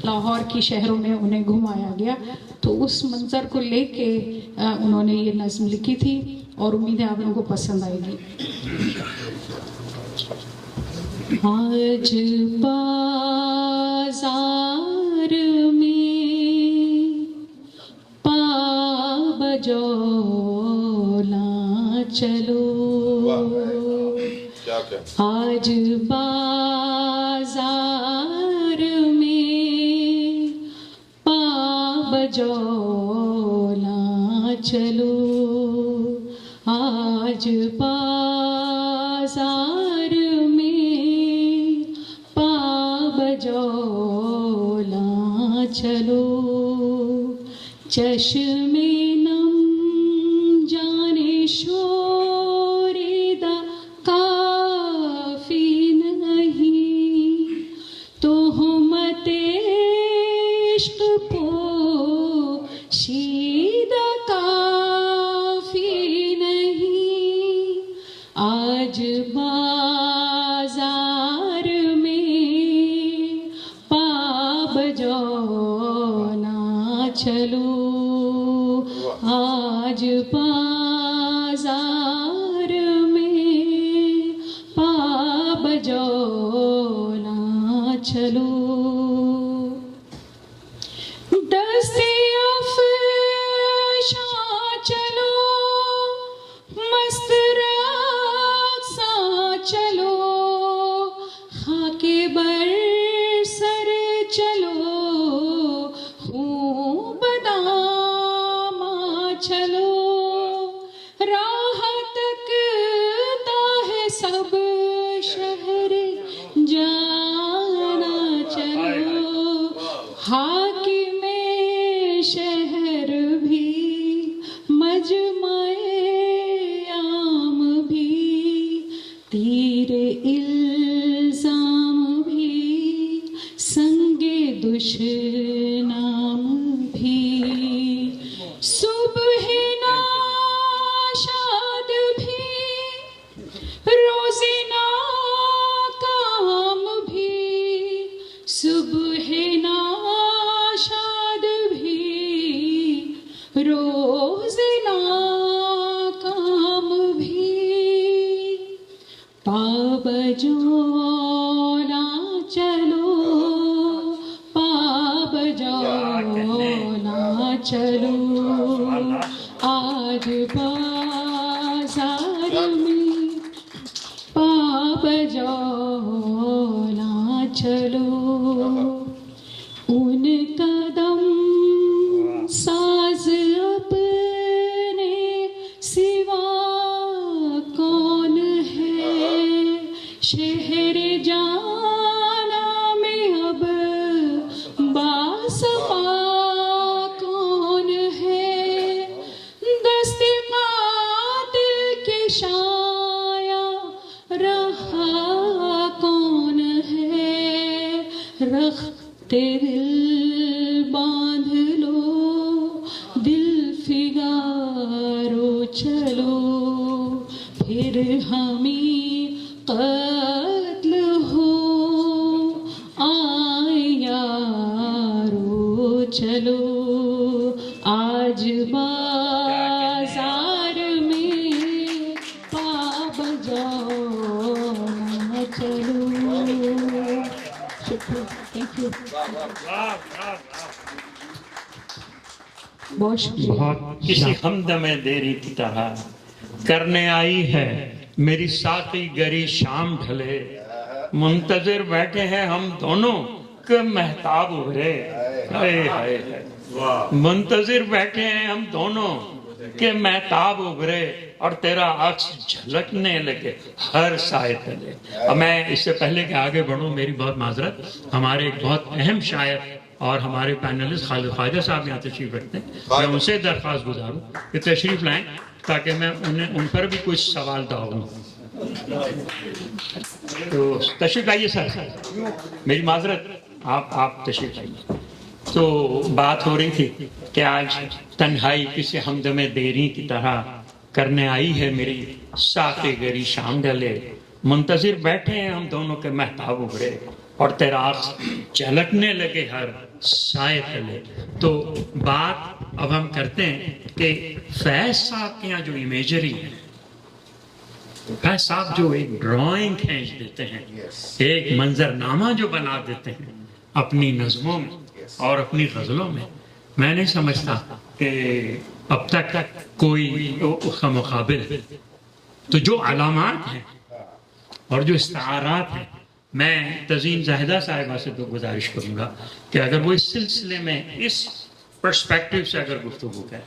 لاہور کی شہروں میں انہیں گھمایا گیا، تو اس منظر کو لے کے انہوں نے یہ نظم لکھی تھی، اور امید ہے آپ لوگوں کو پسند آئے گی۔ آج بازار میں پا بجولا چلو، آج بازار میں چلو آج بازار میں پا بجولا چلو چشم نم جانے شوریدہ کافی نہیں تہمت عشق پوشیدہ کافی نہیں آج بازار میں پا بجونا چلو آج بازار میں پا بجونا چلو دستے افشاں چلو مست رقصاں چلو خاک بر سر چلو خون بداماں چلو راہ تکتا ہے سب شہر جانا چلو حاکم شہر بھی مجمع عام بھی تیر الزام بھی سنگ دشنام بھی صبح ناشاد بھی روز ناکام بھی صبح ناشاد بھی روز ناکام بھی پا بجونا چلو پا بجونا چلو آج بازار میں پا بجونا چلو ان قدم ساز اپنے سوا کون ہے شہر جانا میں اب باصفا کون ہے دست قاتل کے شایا رہا کون ہے رخت دل باندھ لو دل فگارو چلو پھر ہمیں قتل ہو آئے یارو چلو آج بازار میں پا بجونا چلو شکریہ تھینک یو بہت شکریہ بہت کسی حمدم دیری کی طرح کرنے آئی ہے میری ساقی گری شام ڈھلے منتظر بیٹھے ہیں ہم دونوں کہ مہتاب ابھرے ہائے ہائے ہائے منتظر بیٹھے ہیں ہم دونوں کہ مہتاب ابھرے اور تیرا عکس جھلکنے لگے ہر سائے تلے. اب میں اس سے پہلے کہ آگے بڑھوں میری بہت معذرت، ہمارے ایک بہت اہم شاعر اور ہمارے پینلسٹ خالد خواجہ صاحب یہاں تشریف رکھتے ہیں، میں ان سے درخواست گزاروں کہ تشریف لائیں تاکہ میں ان پر بھی کچھ سوال داؤں. تو تشریف لائیے سر، میری معذرت، آپ تشریف لائیے. تو بات ہو رہی تھی کہ آج تنہائی کسی ہمدم دیری کی طرح کرنے آئی ہے میری ساقی گری شام ڈھلے، منتظر بیٹھے ہیں ہم دونوں کے مہتاب ابھرے اور تیرا عکس جھلکنے لگے ہر سائے تلے. تو بات اب ہم کرتے ہیں کہ فیض صاحب کے یہاں جو امیجری ہے، فیض صاحب جو ایک ڈرائنگ کھینچ دیتے ہیں، ایک منظرنامہ جو بنا دیتے ہیں اپنی نظموں میں اور اپنی غزلوں میں، میں نہیں سمجھتا کہ اب تک کوئی اس کا مقابل ہے. تو جو علامات ہیں اور جو استعارات ہیں، میں تزین زاہدہ صاحبہ سے تو گزارش کروں گا کہ اگر وہ اس سلسلے میں اس پرسپیکٹیو سے اگر گفتگو کریں.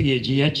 PAGH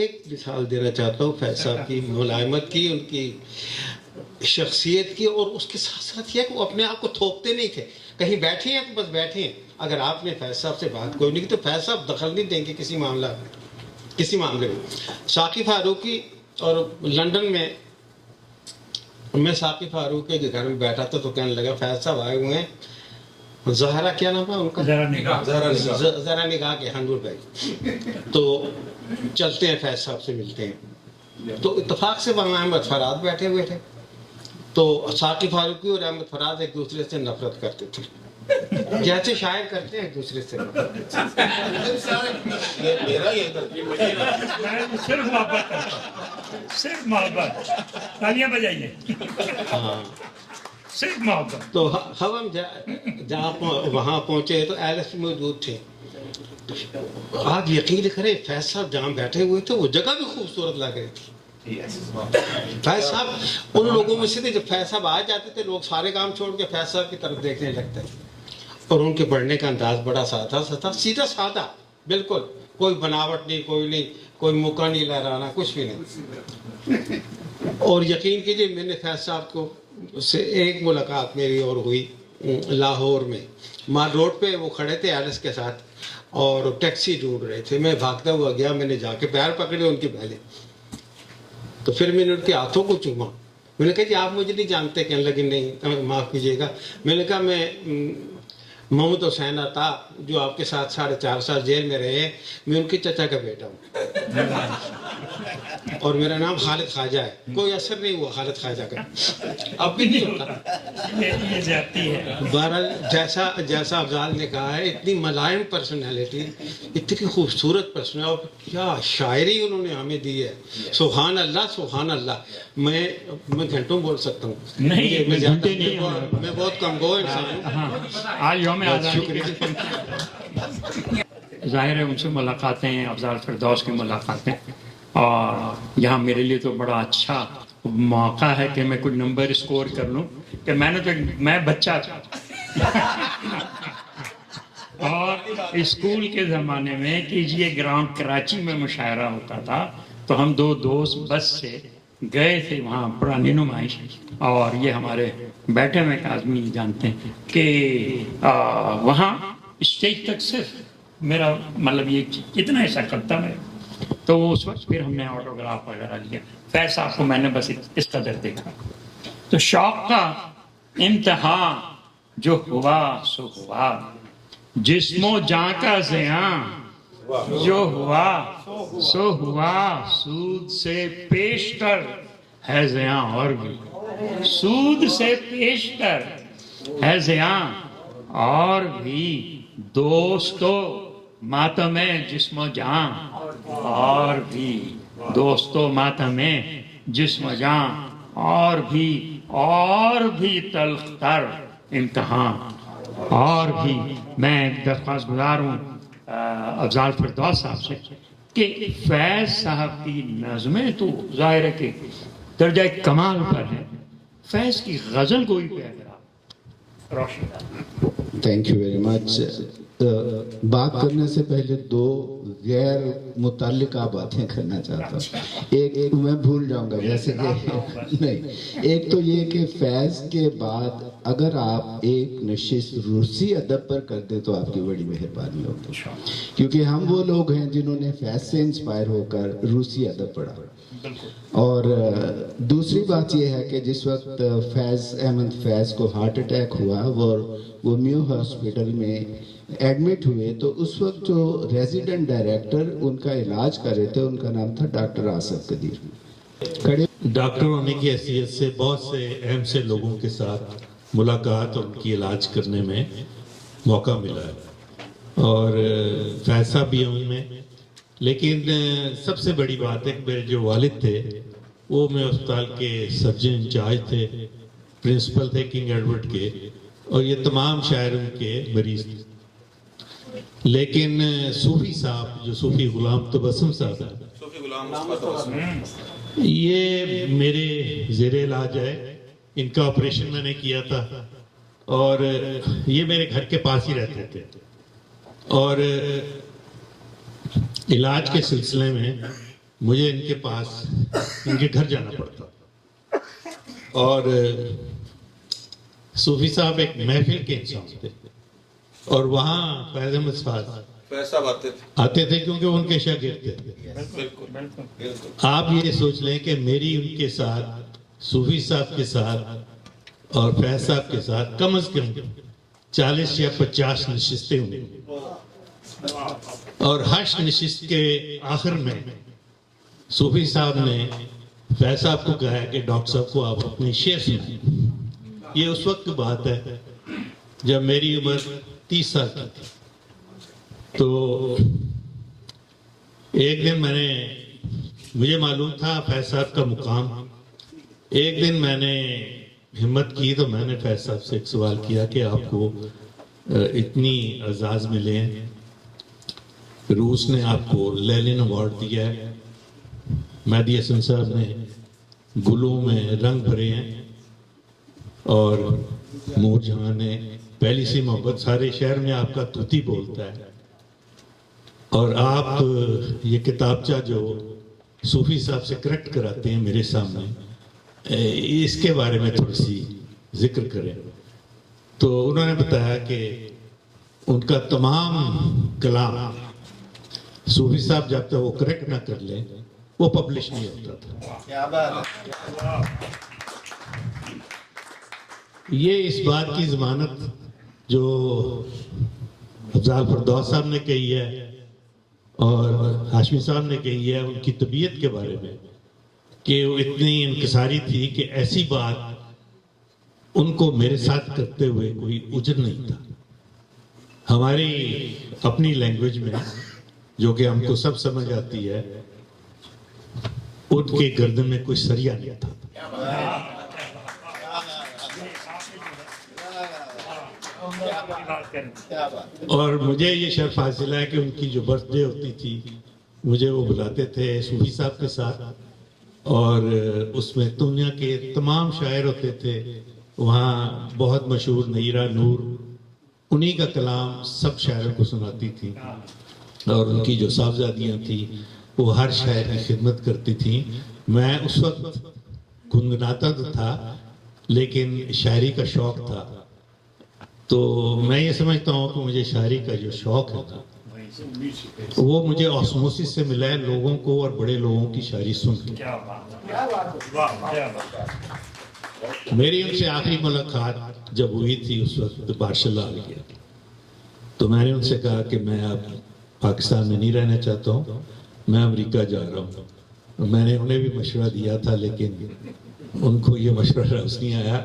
ایک مثال دینا چاہتا ہوں فیض صاحب کی ملائمت کی، ان کی شخصیت کی، اور اس کے ساتھ ساتھ یہ کہ وہ اپنے آپ کو تھوپتے نہیں تھے. کہیں بیٹھے ہیں تو بس بیٹھے ہیں. اگر آپ نے فیض صاحب سے بات کوئی نہیں کی تو فیض صاحب دخل نہیں دیں گے کسی معاملے میں. ثاقب فاروقی اور لندن میں ثاقب فاروقی کے گھر میں بیٹھا تھا تو کہنے لگا فیض صاحب آئے ہوئے ہیں. زہرا کیا نام ہے ان کا؟ زہرا نگاہ کے حنور بھائی. تو چلتے ہیں فیض صاحب سے ملتے ہیں. تو اتفاق سے وہاں احمد فراد بیٹھے ہوئے تھے. تو ثاقب فاروقی اور احمد فراد ایک دوسرے سے نفرت کرتے تھے، جیسے شاعر کرتے ہیں ایک دوسرے سے. صرف محبت کرتا ہوں، صرف محبت. تالیاں بجائیے. ہاں صرف محبت. تو ہم جہاں وہاں پہنچے تو ایلس موجود تھے. آپ یقین کریں فیض صاحب جہاں بیٹھے ہوئے تھے وہ جگہ بھی خوبصورت لگ رہی تھی. فیض صاحب ان لوگوں میں سے تھے، جب فیض صاحب آ جاتے تھے لوگ سارے کام چھوڑ کے فیض صاحب کی طرف دیکھنے لگتے. اور ان کے پڑھنے کا انداز بڑا سیدھا سادہ، بالکل کوئی بناوٹ نہیں، کوئی موقع نہیں لہرانا، کچھ بھی نہیں. اور یقین کیجیے میں نے فیض صاحب کو سے ایک ملاقات میری اور ہوئی لاہور میں. مار روڈ پہ وہ کھڑے تھے ایلس کے ساتھ اور ٹیکسی ڈھونڈ رہے تھے. میں بھاگتا ہوا گیا، میں نے جا کے پیر پکڑے ان کے پہلے. تو پھر میں نے ان کے ہاتھوں کو چوما. میں نے کہا جی آپ مجھے نہیں جانتے. کہنے لگے نہیں معاف کیجیے گا. میں نے کہا میں محمد حسین عطا جو آپ کے ساتھ 4.5 سال جیل میں رہے، میں ان کے چچا کا بیٹا ہوں اور میرا نام خالد خواجہ ہے. کوئی اثر نہیں ہوا خالد خواجہ کا، اب بھی نہیں ہوتا. یہ زیادتی ہے. بہرحال جیسا افضال نے کہا ہے، اتنی ملائم پرسنالٹی، اتنی خوبصورت پرسنالٹی، اور کیا شاعری انہوں نے ہمیں دی ہے. سبحان اللہ سبحان اللہ. میں گھنٹوں بول سکتا ہوں. نہیں میں بہت کمزور انسان ہوں. آج یوم آزادی. ظاہر ہے ان سے ملاقاتیں، افضال فردوس کی ملاقاتیں، اور یہاں میرے لیے تو بڑا اچھا موقع ہے کہ میں کچھ نمبر اسکور کر لوں کہ میں بچہ تھا اور اسکول کے زمانے میں کیجیے گراؤنڈ کراچی میں مشاعرہ ہوتا تھا تو ہم 2 دوست بس سے گئے تھے وہاں پرانی نمائش. اور یہ ہمارے بیٹے میں کاظمی جانتے ہیں کہ وہاں اسٹیج تک صرف میرا مطلب یہ اتنا ایسا کرتا ہے. تو اس وقت پھر ہم نے آٹوگراف وغیرہ لیا. فیض صاحب کو میں نے بس اس قدر دیکھا. تو شوق کا امتحان جو ہوا سو ہوا، جسم و جاں کا زیاں جو ہوا سو ہوا، سود سے پیشتر ہے زیاں اور بھی، سود سے پیشتر ہے زیاں اور بھی. دوستو ماتم جسم و جاں اور بھی، دوستو ماتم جسم و جاں اور بھی تلخ تر امتحان. اور بھی میں درخواست گزار ہوں افضال فردوس صاحب سے کہ فیض صاحب کی نظمیں تو ظاہر ہے کہ درجہ کمال پر ہیں. فیض کی غزل کوئی پہ اگر آپ روشن. Thank you very much. بات کرنے سے پہلے 2 غیر متعلقہ باتیں کرنا چاہتا ہوں. ایک میں بھول جاؤں گا ویسے کہ نہیں. ایک تو یہ کہ فیض کے بعد اگر آپ ایک نشست روسی ادب پر کر دیں تو آپ کی بڑی مہربانی ہوگی، کیونکہ ہم وہ لوگ ہیں جنہوں نے فیض سے انسپائر ہو کر روسی ادب پڑھا. اور دوسری بات یہ ہے کہ جس وقت احمد فیض کو ہارٹ اٹیک ہوا وہ میو ہاسپٹل میں ایڈمٹ ہوئے تو اس وقت جو ریزیڈنٹ ڈائریکٹر ان کا علاج کر رہے تھے ان کا نام تھا ڈاکٹر آصف قدیر. ڈاکٹر ہونے کی حیثیت سے بہت سے اہم سے لوگوں کے ساتھ ملاقات اور ان کی علاج کرنے میں موقع ملا ہے اور فیض صاحب بھی ہیں ان میں. لیکن سب سے بڑی بات ہے کہ میرے جو والد تھے وہ میں اسپتال کے سرجن انچارج تھے، پرنسپل تھے کنگ ایڈورڈ کے، اور یہ تمام شاعروں کے مریض تھے. لیکن صوفی صاحب جو صوفی غلام تبسم صاحب ہیں، یہ میرے زیر علاج ہے. ان کا آپریشن میں نے کیا تھا اور یہ میرے گھر کے پاس ہی رہتے تھے اور علاج کے سلسلے میں مجھے ان کے پاس ان کے گھر جانا پڑتا. اور صوفی صاحب ایک محفل کے انسان تھے اور وہاں فیض احمد صاحب آتے تھے کیونکہ وہ ان کے شاگرد تھے. آپ یہ سوچ لیں کہ میری ان کے ساتھ صوفی صاحب کے ساتھ اور فیض صاحب کے ساتھ کم از کم 40 یا 50 نشستیں ہوئی اور 8 نشست کے آخر میں صوفی صاحب نے فیض صاحب کو کہا ہے کہ ڈاکٹر صاحب کو آپ اپنے شعر سنائیں. یہ اس وقت کی بات ہے جب میری عمر 30 سال کی تھی. تو ایک دن مجھے معلوم تھا فیض صاحب کا مقام. ایک دن میں نے ہمت کی تو میں نے فیض صاحب سے ایک سوال کیا کہ آپ کو اتنی اعزاز ملے ہیں, روس نے آپ کو لینن ایوارڈ دیا ہے, مہدی حسن صاحب نے گلوں میں رنگ بھرے ہیں اور نور جہاں نے پہلی سی محبت, سارے شہر میں آپ کا طوطی بولتا ہے, اور آپ یہ کتابچہ جو صوفی صاحب سے کریکٹ کراتے ہیں میرے سامنے, اس کے بارے میں تھوڑی سی ذکر کریں. تو انہوں نے بتایا کہ ان کا تمام کلام صوفی صاحب جب تک وہ کریکٹ نہ کر لیں وہ پبلش نہیں ہوتا تھا. یہ اس بات کی ضمانت جو افضال فردوس صاحب نے کہی ہے اور ہاشمی صاحب نے کہی ہے ان کی طبیعت کے بارے میں کہ وہ اتنی انکساری تھی کہ ایسی بات ان کو میرے ساتھ کرتے ہوئے کوئی اجر نہیں تھا. ہماری اپنی لینگویج میں جو کہ ہم کو سب سمجھ آتی ہے, ان کے گردن میں کوئی سریا نہیں تھا. اور مجھے یہ شرف حاصل ہے کہ ان کی جو برتھ ڈے ہوتی تھی مجھے وہ بلاتے تھے صوفی صاحب کے ساتھ, اور اس میں دنیا کے تمام شاعر ہوتے تھے. وہاں بہت مشہور نیرہ نور, انہی کا کلام سب شاعروں کو سناتی تھی, اور ان کی جو صاحبزادیاں تھیں وہ ہر شاعر کی خدمت کرتی تھیں. میں اس وقت گنگناتا تو تھا لیکن شاعری کا شوق تھا. تو میں یہ سمجھتا ہوں کہ مجھے شاعری کا جو شوق ہے وہ مجھے آسموسس سے ملا ہے, لوگوں کو اور بڑے لوگوں کی شاعری سن کے. میری ان سے آخری ملاقات جب ہوئی تھی اس وقت بارشلہ آ گیا, تو میں نے ان سے کہا کہ میں اب پاکستان میں نہیں رہنا چاہتا ہوں, میں امریکہ جا رہا ہوں. میں نے انہیں بھی مشورہ دیا تھا لیکن ان کو یہ مشورہ راس نہیں آیا.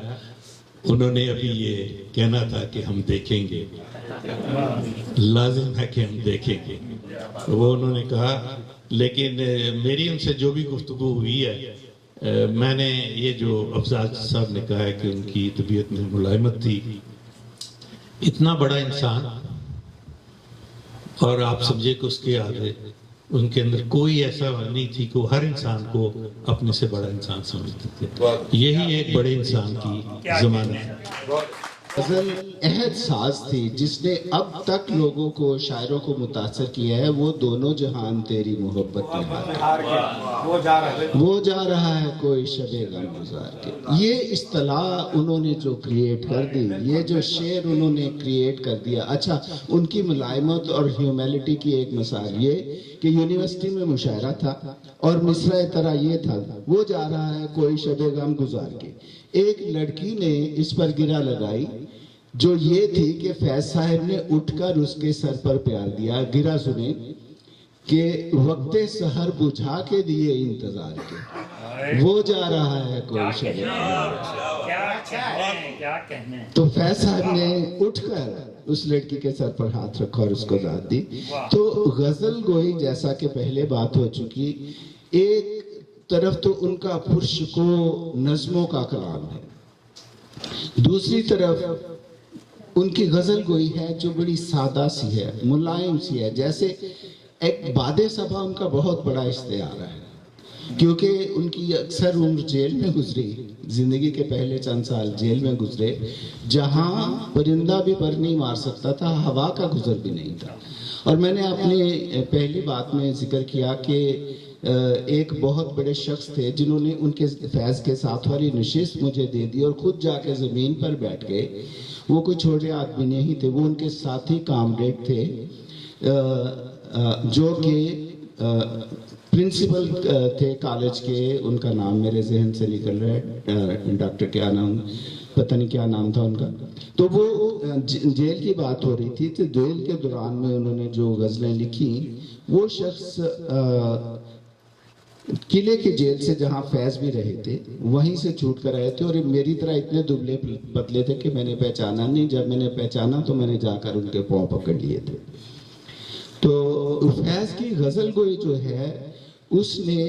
انہوں نے ابھی یہ کہنا تھا کہ ہم دیکھیں گے, لازم ہے کہ ہم دیکھیں گے, وہ انہوں نے کہا. لیکن میری ان سے جو بھی گفتگو ہوئی ہے, میں نے یہ جو افضال صاحب نے کہا ہے کہ ان کی طبیعت میں ملائمت تھی, اتنا بڑا انسان, اور آپ سمجھے کہ اس کے آگے ان کے اندر کوئی ایسا نہیں تھی کہ وہ ہر انسان کو اپنے سے بڑا انسان سمجھتے تھے. یہی ایک بڑے انسان کی ضمانت ہے. غزل عہد ساز تھی جس نے اب تک لوگوں کو, شاعروں کو متاثر کیا ہے. وہ دونوں جہان تیری محبت میں وہ جا رہا ہے کوئی شب غم گزار کے. یہ اصطلاح انہوں نے جو کریٹ کر دی, یہ جو شعر انہوں نے کریٹ کر دیا. اچھا, ان کی ملائمت اور ہیومیلٹی کی ایک مثال یہ کہ یونیورسٹی میں مشاعرہ تھا اور مصرع طرح یہ تھا, وہ جا رہا ہے کوئی شب غم گزار کے. ایک لڑکی نے اس پر گرہ لگائی جو یہ تھی کہ فیض صاحب نے اٹھ کر اس کے سر پر پیار دیا. گرہ سنیں کہ وقت سحر بجھا کے دیے انتظار کے, وہ جا رہا ہے کوئی شب. تو فیض صاحب نے اٹھ کر اس لڑکی کے سر پر ہاتھ رکھا اور اس کو داد دی. تو غزل گوئی جیسا کہ پہلے بات ہو چکی, ایک طرف تو ان کا پرشکو نظموں کا کلام ہے, دوسری طرف ان کی غزل گوئی ہے جو بڑی سادہ سی ہے, ملائم سی ہے. جیسے ایک باد صبا ان کا بہت بڑا اشتہار ہے کیونکہ ان کی اکثر عمر جیل میں گزری, زندگی کے پہلے چند سال جیل میں گزرے جہاں پرندہ بھی پر نہیں مار سکتا تھا, ہوا کا گزر بھی نہیں تھا. اور میں نے اپنی پہلی بات میں ذکر کیا کہ ایک بہت بڑے شخص تھے جنہوں نے ان کے فیض کے ساتھ والی نشست مجھے دے دی اور خود جا کے زمین پر بیٹھ گئے. وہ کوئی چھوٹے آدمی نہیں تھے, وہ ان کے ساتھی کامریڈ تھے جو کہ پرنسپل تھے کالج کے. ان کا نام میرے ذہن سے نکل رہا ہے, ڈاکٹر کیا نام, پتہ نہیں کیا نام تھا ان کا. تو وہ جیل کی بات ہو رہی تھی, تو جیل کے دوران میں انہوں نے جو غزلیں لکھی, وہ شخص قلعے کے جیل سے جہاں فیض بھی رہے تھے وہیں سے چھوٹ کر آئے تھے, اور میری طرح اتنے دبلے پتلے تھے کہ میں نے پہچانا نہیں. جب میں نے پہچانا تو میں نے جا کر ان کے پاؤں پکڑ لیے تھے. تو فیض کی غزل گوئی جو ہے اس نے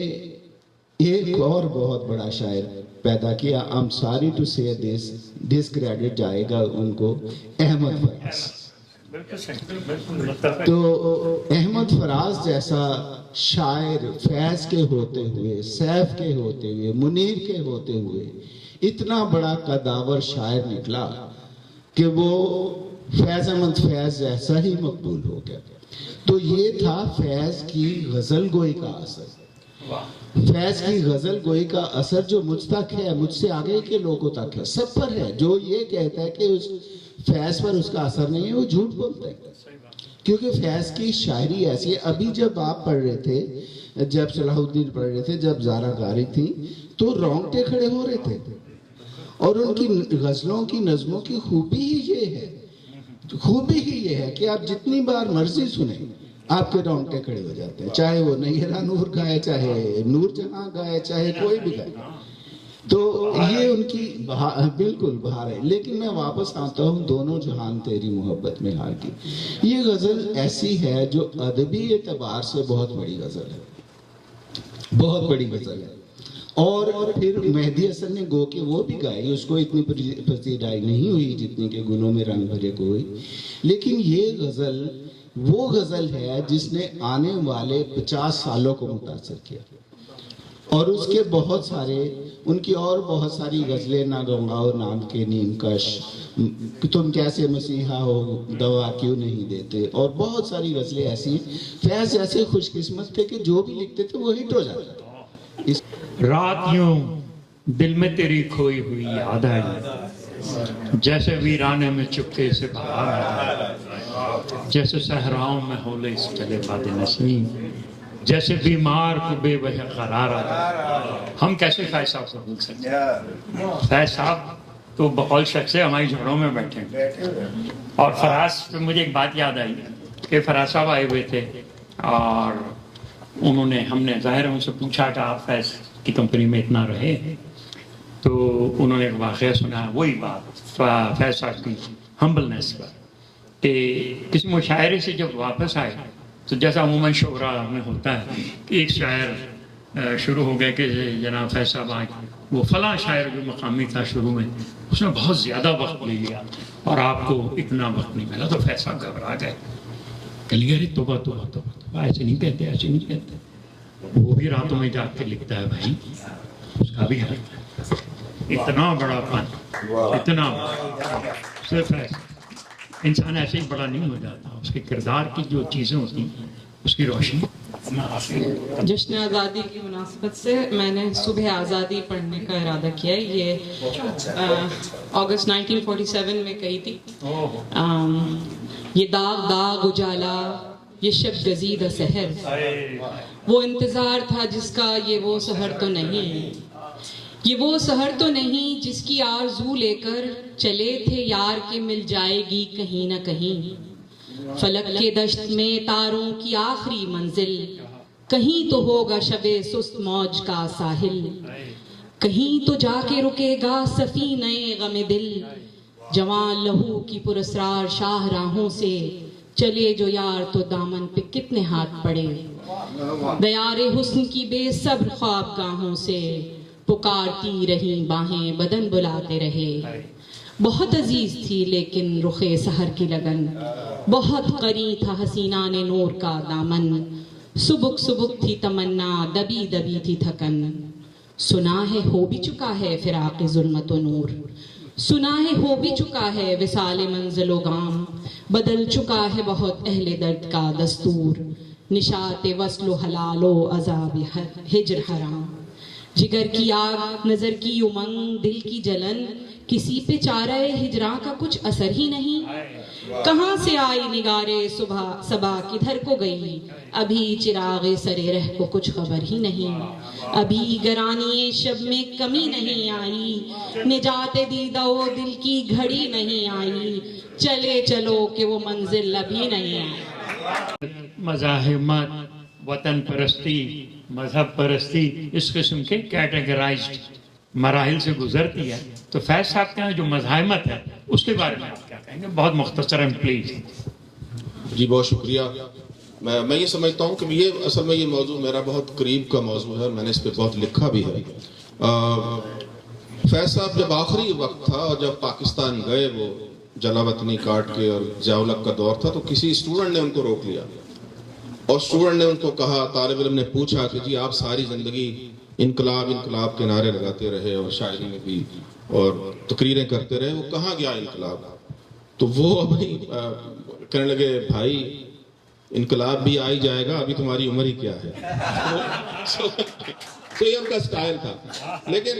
ایک اور بہت بڑا شاعر پیدا کیا. I'm sorry to say this credit جائے گا ان کو, احمد فراز. تو احمد فراز جیسا شاعر فیض کے ہوتے ہوئے, سیف کے ہوتے ہوئے, منیر کے ہوتے ہوئے اتنا بڑا قداور شاعر نکلا کہ وہ فیض احمد فیض جیسا ہی مقبول ہو گیا. تو یہ تھا فیض کی غزل گوئی کا اثر. فیض کی غزل گوئی کا اثر جو مجھ تک ہے, مجھ سے آگے کے لوگوں تک ہے, سب پر ہے. جو یہ کہتا ہے کہ اس فیض پر اس کا اثر نہیں ہے, وہ جھوٹ بولتا ہے. کیونکہ فیض کی شاعری ایسی ہے. ابھی جب آپ پڑھ رہے تھے, جب صلاح الدین پڑھ رہے تھے, جب زارا غارق تھی, تو رونگٹے کھڑے ہو رہے تھے. اور ان کی غزلوں کی نظموں کی خوبی ہی یہ ہے, خوبی ہی یہ ہے کہ آپ جتنی بار مرضی سنیں آپ کے رونگٹے کھڑے ہو جاتے ہیں, چاہے وہ نیرہ نور گائے, چاہے نور جہاں گائے, چاہے کوئی بھی گائے. تو یہ ان کی بالکل بہار ہے. لیکن میں واپس آتا ہوں دونوں جہان تیری محبت میں ہار کی. یہ غزل ایسی ہے جو ادبی اعتبار سے بہت بڑی غزل ہے, بہت بڑی غزل ہے. اور پھر مہدی حسن نے گو کہ وہ بھی گائی, اس کو اتنی پذیرائی نہیں ہوئی جتنی کہ گلوں میں رنگ بھرے کو ہوئی. لیکن یہ غزل وہ غزل ہے جس نے آنے والے 50 سالوں کو متاثر کیا. اور اس کے بہت سارے, ان کی اور بہت ساری غزلیں, نہ گنگاؤ نام کے نیم کش, تم کیسے مسیحا ہو, دوا کیوں نہیں دیتے, اور بہت ساری غزلیں ایسی ہیں. فیض ایسے خوش قسمت تھے کہ جو بھی لکھتے تھے وہ ہٹ ہو جاتا تھا. رات یوں دل میں تیری کھوئی ہوئی یاد آئی, جیسے ویرانے میں چپکے سے بہار آئی, جیسے صحراؤں میں ہولے سے چلے باد نسیم, جیسے بیمار کو بے وجہ قرار آتا. ہم کیسے فیض صاحب کو بھول سکتے ہیں؟ فیض صاحب تو بقول شخص سے ہماری جھوڑوں میں بیٹھے ہیں. اور فراز پہ مجھے ایک بات یاد آئی کہ فراز صاحب آئے ہوئے تھے, اور انہوں نے, ہم نے ظاہر ان سے پوچھا کہ آپ فیض کی کمپنی میں اتنا رہے, تو انہوں نے ایک واقعہ سنا, وہی بات فیض صاحب کی ہمبلنس پر, کہ کسی مشاعرے سے جب واپس آئے تو جیسا عموماً شعرا میں ہوتا ہے کہ ایک شاعر شروع ہو گیا کہ جناب فیض صاحب آئے, وہ فلاں شاعر جو مقامی تھا شروع میں, اس نے بہت زیادہ وقت لے لیا اور آپ کو اتنا وقت نہیں ملا. تو فیض صاحب گھبرا گئے, کہ لیا ارے توبہ توبہ توبہ, ایسے نہیں کہتے, ایسے نہیں کہتے. وہ بھی راتوں میں جا کے لکھتا ہے بھائی, اس کا بھی حل ہے. اتنا بڑا فن, اتنا صرف ایسے انسان ایسے ہی بڑا نہیں ہو جاتا, اس کے کردار کی جو چیزیں ہوتی ہیں اس کی روشنی. جشن آزادی کی مناسبت سے میں نے صبح آزادی پڑھنے کا ارادہ کیا ہے. یہ اگست 1947 میں کہی تھی. یہ داغ داغ اجالا, یہ شب گزیدہ سحر, وہ انتظار تھا جس کا یہ وہ سحر تو نہیں, یہ وہ سحر تو نہیں جس کی آرزو لے کر چلے تھے یار کے مل جائے گی کہیں نہ کہیں. فلک کے دشت میں تاروں کی آخری منزل, کہیں تو ہوگا شب سست موج کا ساحل, کہیں تو جا کے رکے گا سفینہ غم دل. جوان لہو کی پراسرار شاہ راہوں سے چلے جو یار تو دامن پہ کتنے ہاتھ پڑے. دیار حسن کی بے صبر خواب گاہوں سے پکارتی رہیں باہیں بدن بلاتے رہے. بہت عزیز تھی لیکن رخ سحر کی لگن, بہت قریب تھا حسینان نور کا دامن. سبک سبک تھی تمنا, دبی دبی تھی تھکن. سنا ہے ہو بھی چکا ہے فراق ظلمت و نور, سنا ہے ہو بھی چکا ہے وصال منزل و گام. بدل چکا ہے بہت اہل درد کا دستور, نشاط وصل و حلال و عذاب ہجر حرام. جگر کی آگ، نظر کی امنگ، دل کی جلن، کسی پہ چارہ ہجراں کا کچھ اثر ہی نہیں. کہاں سے آئی نگارے صبح صبا کدھر کو گئی، ابھی چراغ سرے رہ کو کچھ خبر ہی نہیں. ابھی گرانی شب میں کمی نہیں آئی، نجات دیدہ و دل کی گھڑی نہیں آئی. چلے چلو کہ وہ منزل ابھی نہیں آئی. مزاحمت، وطن پرستی، مذہب پرستی اس قسم کے کیٹیگرائزڈ مراحل سے گزرتی ہے. تو فیض صاحب کے یہاں جو مزاحمت ہے اس کے بارے میں آپ کیا کہیں گے؟ بہت مختصراً پلیز. جی بہت شکریہ. میں یہ سمجھتا ہوں کہ یہ اصل میں یہ موضوع میرا بہت قریب کا موضوع ہے، میں نے اس پہ بہت لکھا بھی ہے. فیض صاحب جب آخری وقت تھا اور جب پاکستان گئے، وہ جلا وطنی کاٹ کے اور ضیاء الحق کا دور تھا، تو کسی اسٹوڈنٹ نے ان کو روک لیا اور اسٹوڈنٹ نے ان کو کہا، طالب علم نے پوچھا کہ جی آپ ساری زندگی انقلاب انقلاب کے نعرے لگاتے رہے اور شاعری میں بھی اور تقریریں کرتے رہے، وہ کہاں گیا انقلاب؟ تو وہ ابھی کہنے لگے بھائی انقلاب بھی آئی جائے گا، ابھی تمہاری عمر ہی کیا ہے. تو یہ ان کا سٹائل تھا. لیکن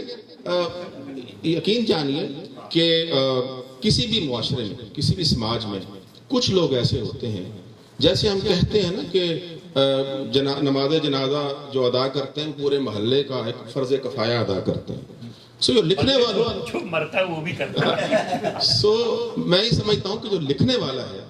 یقین جانیے کہ کسی بھی معاشرے میں، کسی بھی سماج میں کچھ لوگ ایسے ہوتے ہیں، جیسے ہم کہتے ہیں نا کہ نماز جنازہ جو ادا کرتے ہیں پورے محلے کا ایک فرض کفایہ ادا کرتے ہیں. سو جو لکھنے والا جو مرتا ہے وہ بھی کرتا ہے. سو میں یہ سمجھتا ہوں کہ جو لکھنے والا ہے،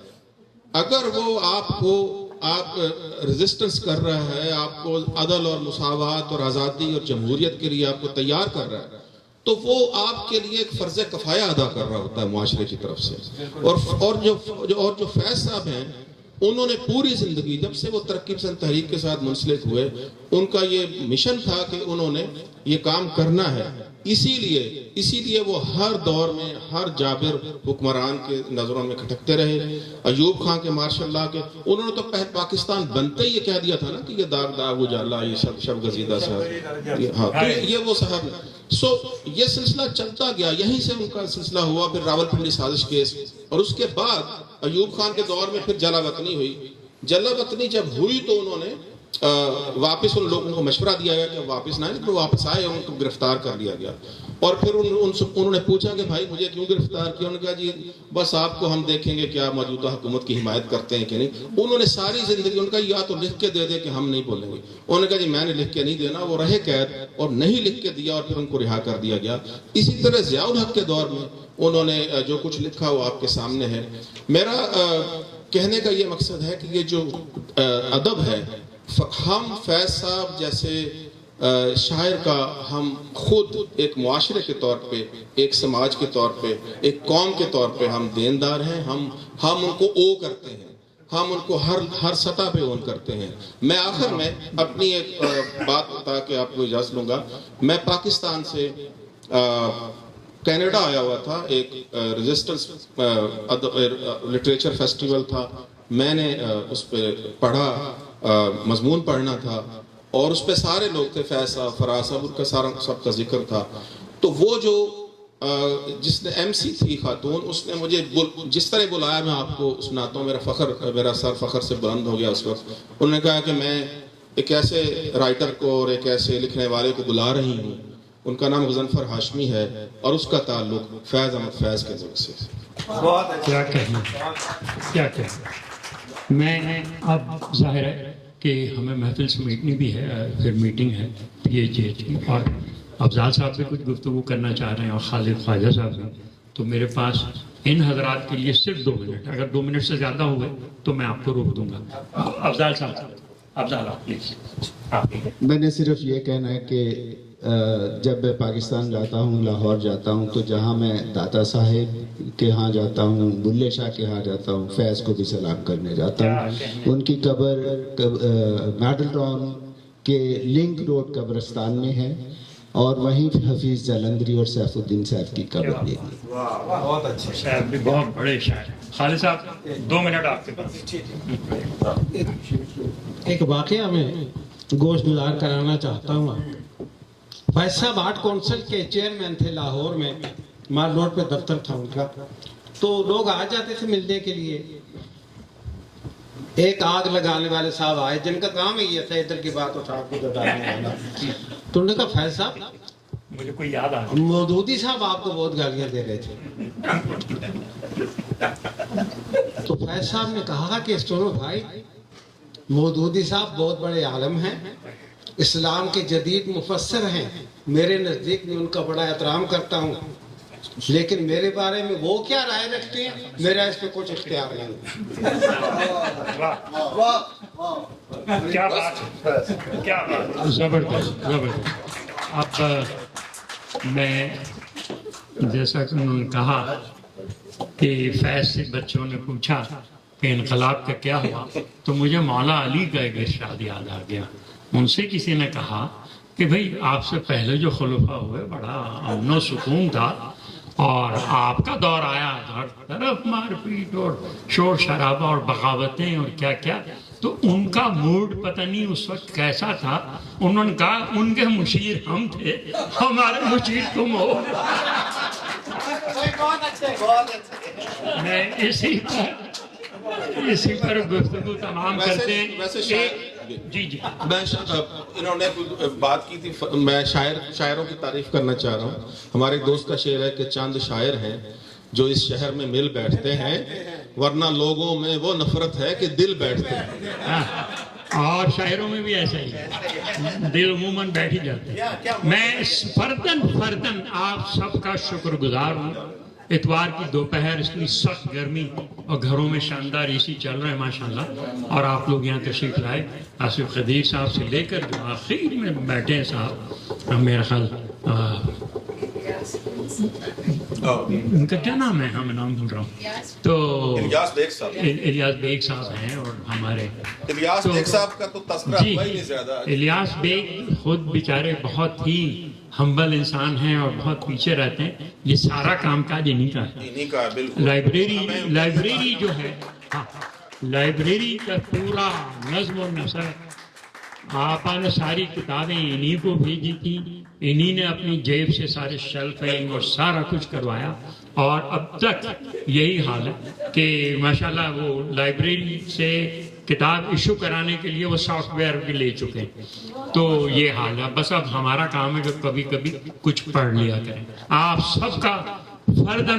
اگر وہ آپ ریزسٹنس کر رہا ہے، آپ کو عدل اور مساوات اور آزادی اور جمہوریت کے لیے آپ کو تیار کر رہا ہے، تو وہ آپ کے لیے ایک فرض کفایہ ادا کر رہا ہوتا ہے معاشرے کی طرف سے. اور جو فیض صاحب ہیں، انہوں نے پوری زندگی جب سے وہ ترقی پسند تحریک کے ساتھ منسلک ہوئے، ان کا یہ مشن تھا کہ انہوں نے یہ کام کرنا ہے. اسی لیے وہ ہر دور میں ہر جابر حکمران کے نظروں میں کھٹکتے رہے. ایوب خان کے ماشاء اللہ کے، انہوں نے تو پاکستان بنتے ہی یہ کہہ دیا تھا نا کہ یہ داغ داغ اجالا، یہ شب گزیدہ صاحب. ہاں، تو یہ وہ صاحب. سو یہ سلسلہ چلتا گیا، یہیں سے ان کا سلسلہ ہوا. پھر راولپنڈی سازش کیس، اور اس کے بعد ایوب خان کے دور میں پھر جلا وطنی ہوئی. جلا وطنی جب ہوئی تو انہوں نے واپس ان لوگوں کو مشورہ دیا گیا کہ واپس نہ آئے. پھر واپس آئے، ان کو گرفتار کر لیا گیا. اور پھر انہوں نے پوچھا کہ بھائی مجھے کیوں گرفتار کیا؟ انہوں نے کہا جی بس آپ کو ہم دیکھیں گے کہ آپ موجودہ حکومت کی حمایت کرتے ہیں کہ نہیں. انہوں نے ساری زندگی ان کا یا تو لکھ کے دے دے کہ ہم نہیں بولیں گے. انہوں نے کہا جی میں نے لکھ کے نہیں دینا. وہ رہے قید اور نہیں لکھ کے دیا اور پھر ان کو رہا کر دیا گیا. اسی طرح ضیاء الحق کے دور میں انہوں نے جو کچھ لکھا وہ آپ کے سامنے ہے. میرا کہنے کا یہ مقصد ہے کہ یہ جو ادب ہے، ہم فیض صاحب جیسے شاعر کا ہم خود ایک معاشرے کے طور پہ، ایک سماج کے طور پہ، ایک قوم کے طور پہ ہم دیندار ہیں. ہم ان کو او کرتے ہیں، ہم ان کو ہر سطح پہ اون کرتے ہیں. میں آخر میں اپنی ایک بات بتا کے آپ کو اجازت لوں گا. میں پاکستان سے کینیڈا آیا ہوا تھا، ایک ریزسٹنس لٹریچر فیسٹیول تھا. میں نے اس پہ پڑھا، مضمون پڑھنا تھا، اور اس پہ سارے لوگ تھے، فیض صاحب، فراز صاحب، ان کا سب کا ذکر تھا. تو وہ جو جس نے ایم سی تھی خاتون، اس نے مجھے جس طرح بلایا میں آپ کو سناتا ہوں. میرا سر فخر سے بلند ہو گیا اس وقت. انہوں نے کہا کہ میں ایک ایسے رائٹر کو اور ایک ایسے لکھنے والے کو بلا رہی ہوں، ان کا نام غضنفر ہاشمی ہے اور اس کا تعلق فیض احمد فیض کے ذکر سے. کیا کہیں میں اب ظاہر ہے کہ ہمیں محفل سمیٹنی بھی ہے، پھر میٹنگ ہے پی ایچ کی، اور افضال صاحب سے کچھ گفتگو کرنا چاہ رہے ہیں اور خالد خواجہ صاحب سے. تو میرے پاس ان حضرات کے لیے صرف 2 منٹ، اگر 2 منٹ سے زیادہ ہوئے تو میں آپ کو روک دوں گا. افضال صاحب، افضال آپ پلیز. میں نے صرف یہ کہنا ہے کہ جب میں پاکستان جاتا ہوں، لاہور جاتا ہوں، تو جہاں میں داتا صاحب کے ہاں جاتا ہوں، بلے شاہ کے ہاں جاتا ہوں، فیض کو بھی سلام کرنے جاتا ہوں. ان کی قبر میڈل ٹاؤن کے لنک روڈ قبرستان میں ہے، اور وہیں حفیظ جلندری اور سیف الدین صاحب کی قبر بھی ہے. بہت اچھے صاحب بھی بہت بڑے شاعر. خالد صاحب 2 منٹ آپ کے پاس. ایک واقعہ میں گوشت گزار کرانا چاہتا ہوں. فیض صاحب آرٹ کونسل کے چیئرمین تھے لاہور میں، مال روڈ پہ دفتر تھا ان کا. تو لوگ آ جاتے تھے ملنے کے لیے. ایک آگ لگانے والے صاحب آئے جن کا کام ہی یہ تھا ادھر کی بات اٹھا کے بتانے والا. تو انہوں نے کہا فیض صاحب مجھے کوئی یاد آ مودودی صاحب آپ کو بہت گالیاں دے رہے تھے. تو فیض صاحب نے کہا کہ سنو بھائی، مودودی صاحب بہت بڑے عالم ہیں، اسلام کے جدید مفسر ہیں، میرے نزدیک میں ان کا بڑا احترام کرتا ہوں، لیکن میرے بارے میں وہ کیا رائے رکھتے ہیں، میرا اس پہ کچھ اختیار نہیں. کیا بات، کیا بات، زبردست زبردست. اب میں جیسا کہ انہوں نے کہا کہ فیض سے بچوں نے پوچھا کہ انقلاب کا کیا ہوا، تو مجھے مولا علی کا ایک ارشاد یاد آ گیا. ان سے کسی نے کہا کہ بھئی آپ سے پہلے جو خلفاء ہوئے بڑا امن و سکون تھا، اور آپ کا دور آیا ہر طرف مار پیٹ اور شور شرابہ اور بغاوتیں اور کیا کیا، تو ان کا موڈ پتہ نہیں اس وقت کیسا تھا. انہوں نے کہا ان کے مشیر ہم تھے، ہمارے مشیر تم ہو. میں اسی پر گفتگو تمام کرتے ہیں. جی جی انہوں نے بات کی تھی، میں شاعروں کی تعریف کرنا چاہ رہا ہوں. ہمارے دوست کا شعر ہے کہ چند شاعر ہیں جو اس شہر میں مل بیٹھتے ہیں، ورنہ لوگوں میں وہ نفرت ہے کہ دل بیٹھتے ہیں. اور شاعروں میں بھی ایسا ہی ہے، دل عموماً بیٹھ ہی جاتے ہیں. میں فرداً آپ سب کا شکر گزار ہوں. اتوار کی دوپہر اتنی سخت گرمی اور گھروں میں شاندار اے سی چل رہا ہے ماشاءاللہ، اور آپ لوگ یہاں تشریف لائے. آصف قدیر صاحب سے لے کر جو آخر میں بیٹھے ہیں صاحب، میرا خیال ان کا کیا نام ہے، ہمیں نام بھول رہا ہوں، تو الیاس بیگ صاحب ہیں. اور ہمارے الیاس بیگ صاحب کا تو تذکرہ ہوا ہی نہیں زیادہ. الیاس بیگ خود بیچارے بہت ہی ہمبل انسان ہیں اور بہت پیچھے رہتے ہیں. یہ سارا کام کاج انہی کا ہے. لائبریری جو ہے، لائبریری کا پورا نظم و نسق آپا نے ساری کتابیں انہی کو بھیجی تھی، انہی نے اپنی جیب سے سارے شیلفنگ اور سارا کچھ کروایا. اور اب تک یہی حال ہے کہ ماشاءاللہ وہ لائبریری سے کتاب ایشو کرانے کے لیے وہ سافٹ ویئر بھی لے چکے ہیں. تو یہ حال ہے. بس اب ہمارا کام ہے کہ کبھی کبھی کچھ پڑھ لیا کریں. آپ سب کا فرداً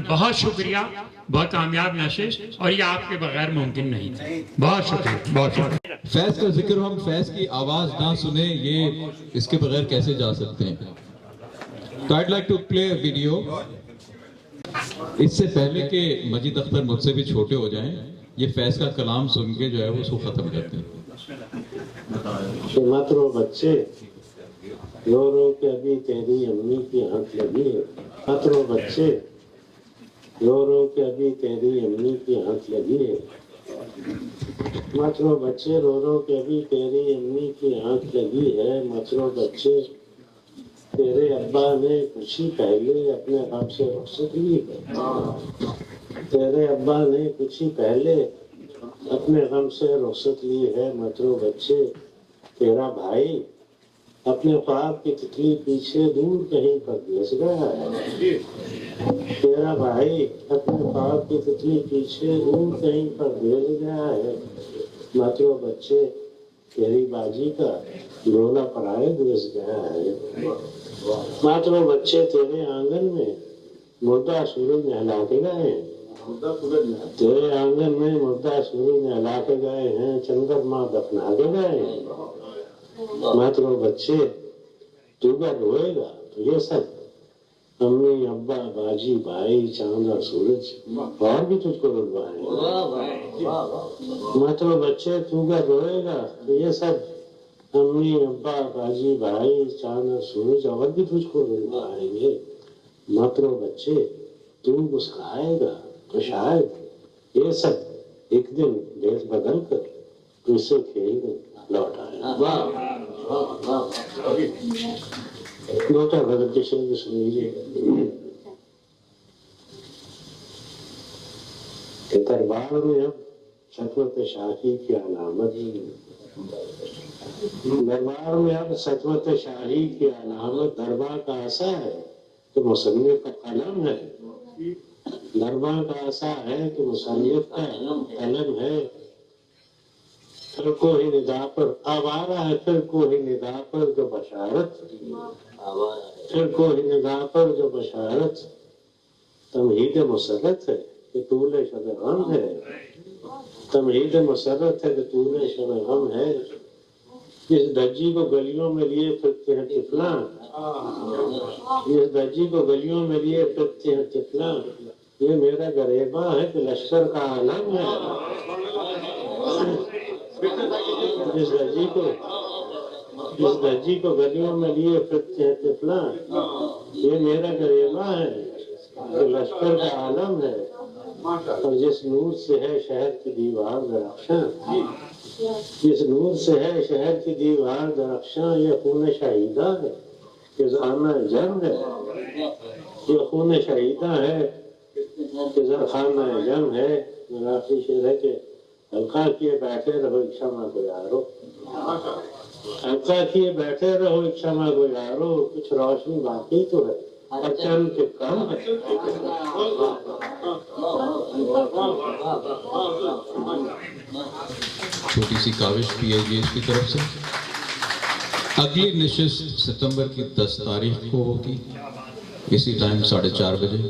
بہت شکریہ. بہت کامیاب نشست، اور یہ آپ کے بغیر ممکن نہیں تھا. بہت شکریہ، بہت شکریہ. فیض کا ذکر، ہم فیض کی آواز نہ سنیں یہ اس کے بغیر کیسے جا سکتے ہیں. تو I'd like to play a video. اس سے پہلے کہ مجید اختر مجھ سے بھی چھوٹے ہو جائیں، یہ فیض کا کلام سن کے جو ہے وہ اس کو ختم کرتے ہیں. مت رو بچے، رو رو کے ابھی تیری امی کی آنکھ لگی ہے. مت رو بچے، رو رو کے ابھی تیری امی کی آنکھ لگی ہے. مت رو بچے، رو رو کے ابھی تیری امی کی آنکھ لگی ہے. مت رو بچے، تیرے ابا نے کچھ ہی پہلے اپنے غم سے رخصت لی ہے. تیرے ابا نے کچھ ہی پہلے اپنے غم سے رخصت لی ہے. مت رو بچے، تیرا بھائی اپنے خواب کی تکلی پیچھے دور کہیں پر گھس گیا ہے. تیرا بھائی اپنے خواب کی تکلی پیچھے دور کہیں پر گھس گیا ہے. مت رو بچے، تیری باجی کا ڈولا پرائے گھس گیا ہے. مت رو بچے، تیرے آنگن میں مردہ سورج نہلا کے گئے ہیں. تیرے آنگن میں مردہ سورج نہلا کے گئے ہیں. چندرما دفنا کے گئے ہیں. مت رو بچے، تو کیا روئے گا تو یہ سب امی ابا باجی بھائی چاند اور سورج اور بھی تجھ کو رلوائیں. مت رو بچے، تو کیا روئے گا تو یہ سب امی ابا باجی بھائی چاند اور سورج اور بھی تجھ کو رلوائیں گے. مت رو بچے، تو مسکرائے گا تو شاید یہ سب ایک دن بھیس بدل کر تجھ سے کھیل کر لوٹ آئے. بیٹا بدل کے شروع سن لیجیے کہ دربار میں اب سچمت شاہی کی علامت، دربار میں اب سچمت شاہی کی علامت. دربار کا ایسا ہے کہ مصنف کا قلم ہے. دربار کا ایسا ہے کہ مصنف کا قلم ہے. پھر کوئی ندا پر آوارہ ہے، پھر کوئی ندا پر جو بشارت، پھر کوئی ندا پر جو بشارت، تمہید مسرت ہے کہ طول شب غم ہے، تمہید مسرت ہے کہ طول شب غم ہے. اس دھجی کو گلیوں میں لیے پھرتے ہیں طفلاں، اس دھجی کو گلیوں میں لیے پھرتے ہیں طفلاں، یہ میرا گریباں ہے کہ لشکر کا عالم ہے. اس دھجی کو گلیوں میں لیے پھرتے ہیں طفلاں، یہ میرا گریباں ہے کہ لشکر کا عالم ہے. اور جس نور سے ہے شہر کی دیوار درخشاں، جس نور سے ہے شہر کی دیوار درخشاں، یہ خون شہیدہ ہے کہ زخانہ جنگ ہے، یہ خون شہیدہ ہے کہ زخانہ جنگ ہے. میرا آخری شعر ہے کہ ہلکا کیے بیٹھے رہو ایک شمع کو یارو، ہلکا کیے بیٹھے رہو ایک شمع کو یارو، کچھ روشنی باقی تو ہے اور چند کے کم ہے. چھوٹی سی کاوش کی ہے یہ اس کی طرف سے. اگلی نشست ستمبر کی 10 تاریخ کو ہوگی، اسی ٹائم 4:30 بجے.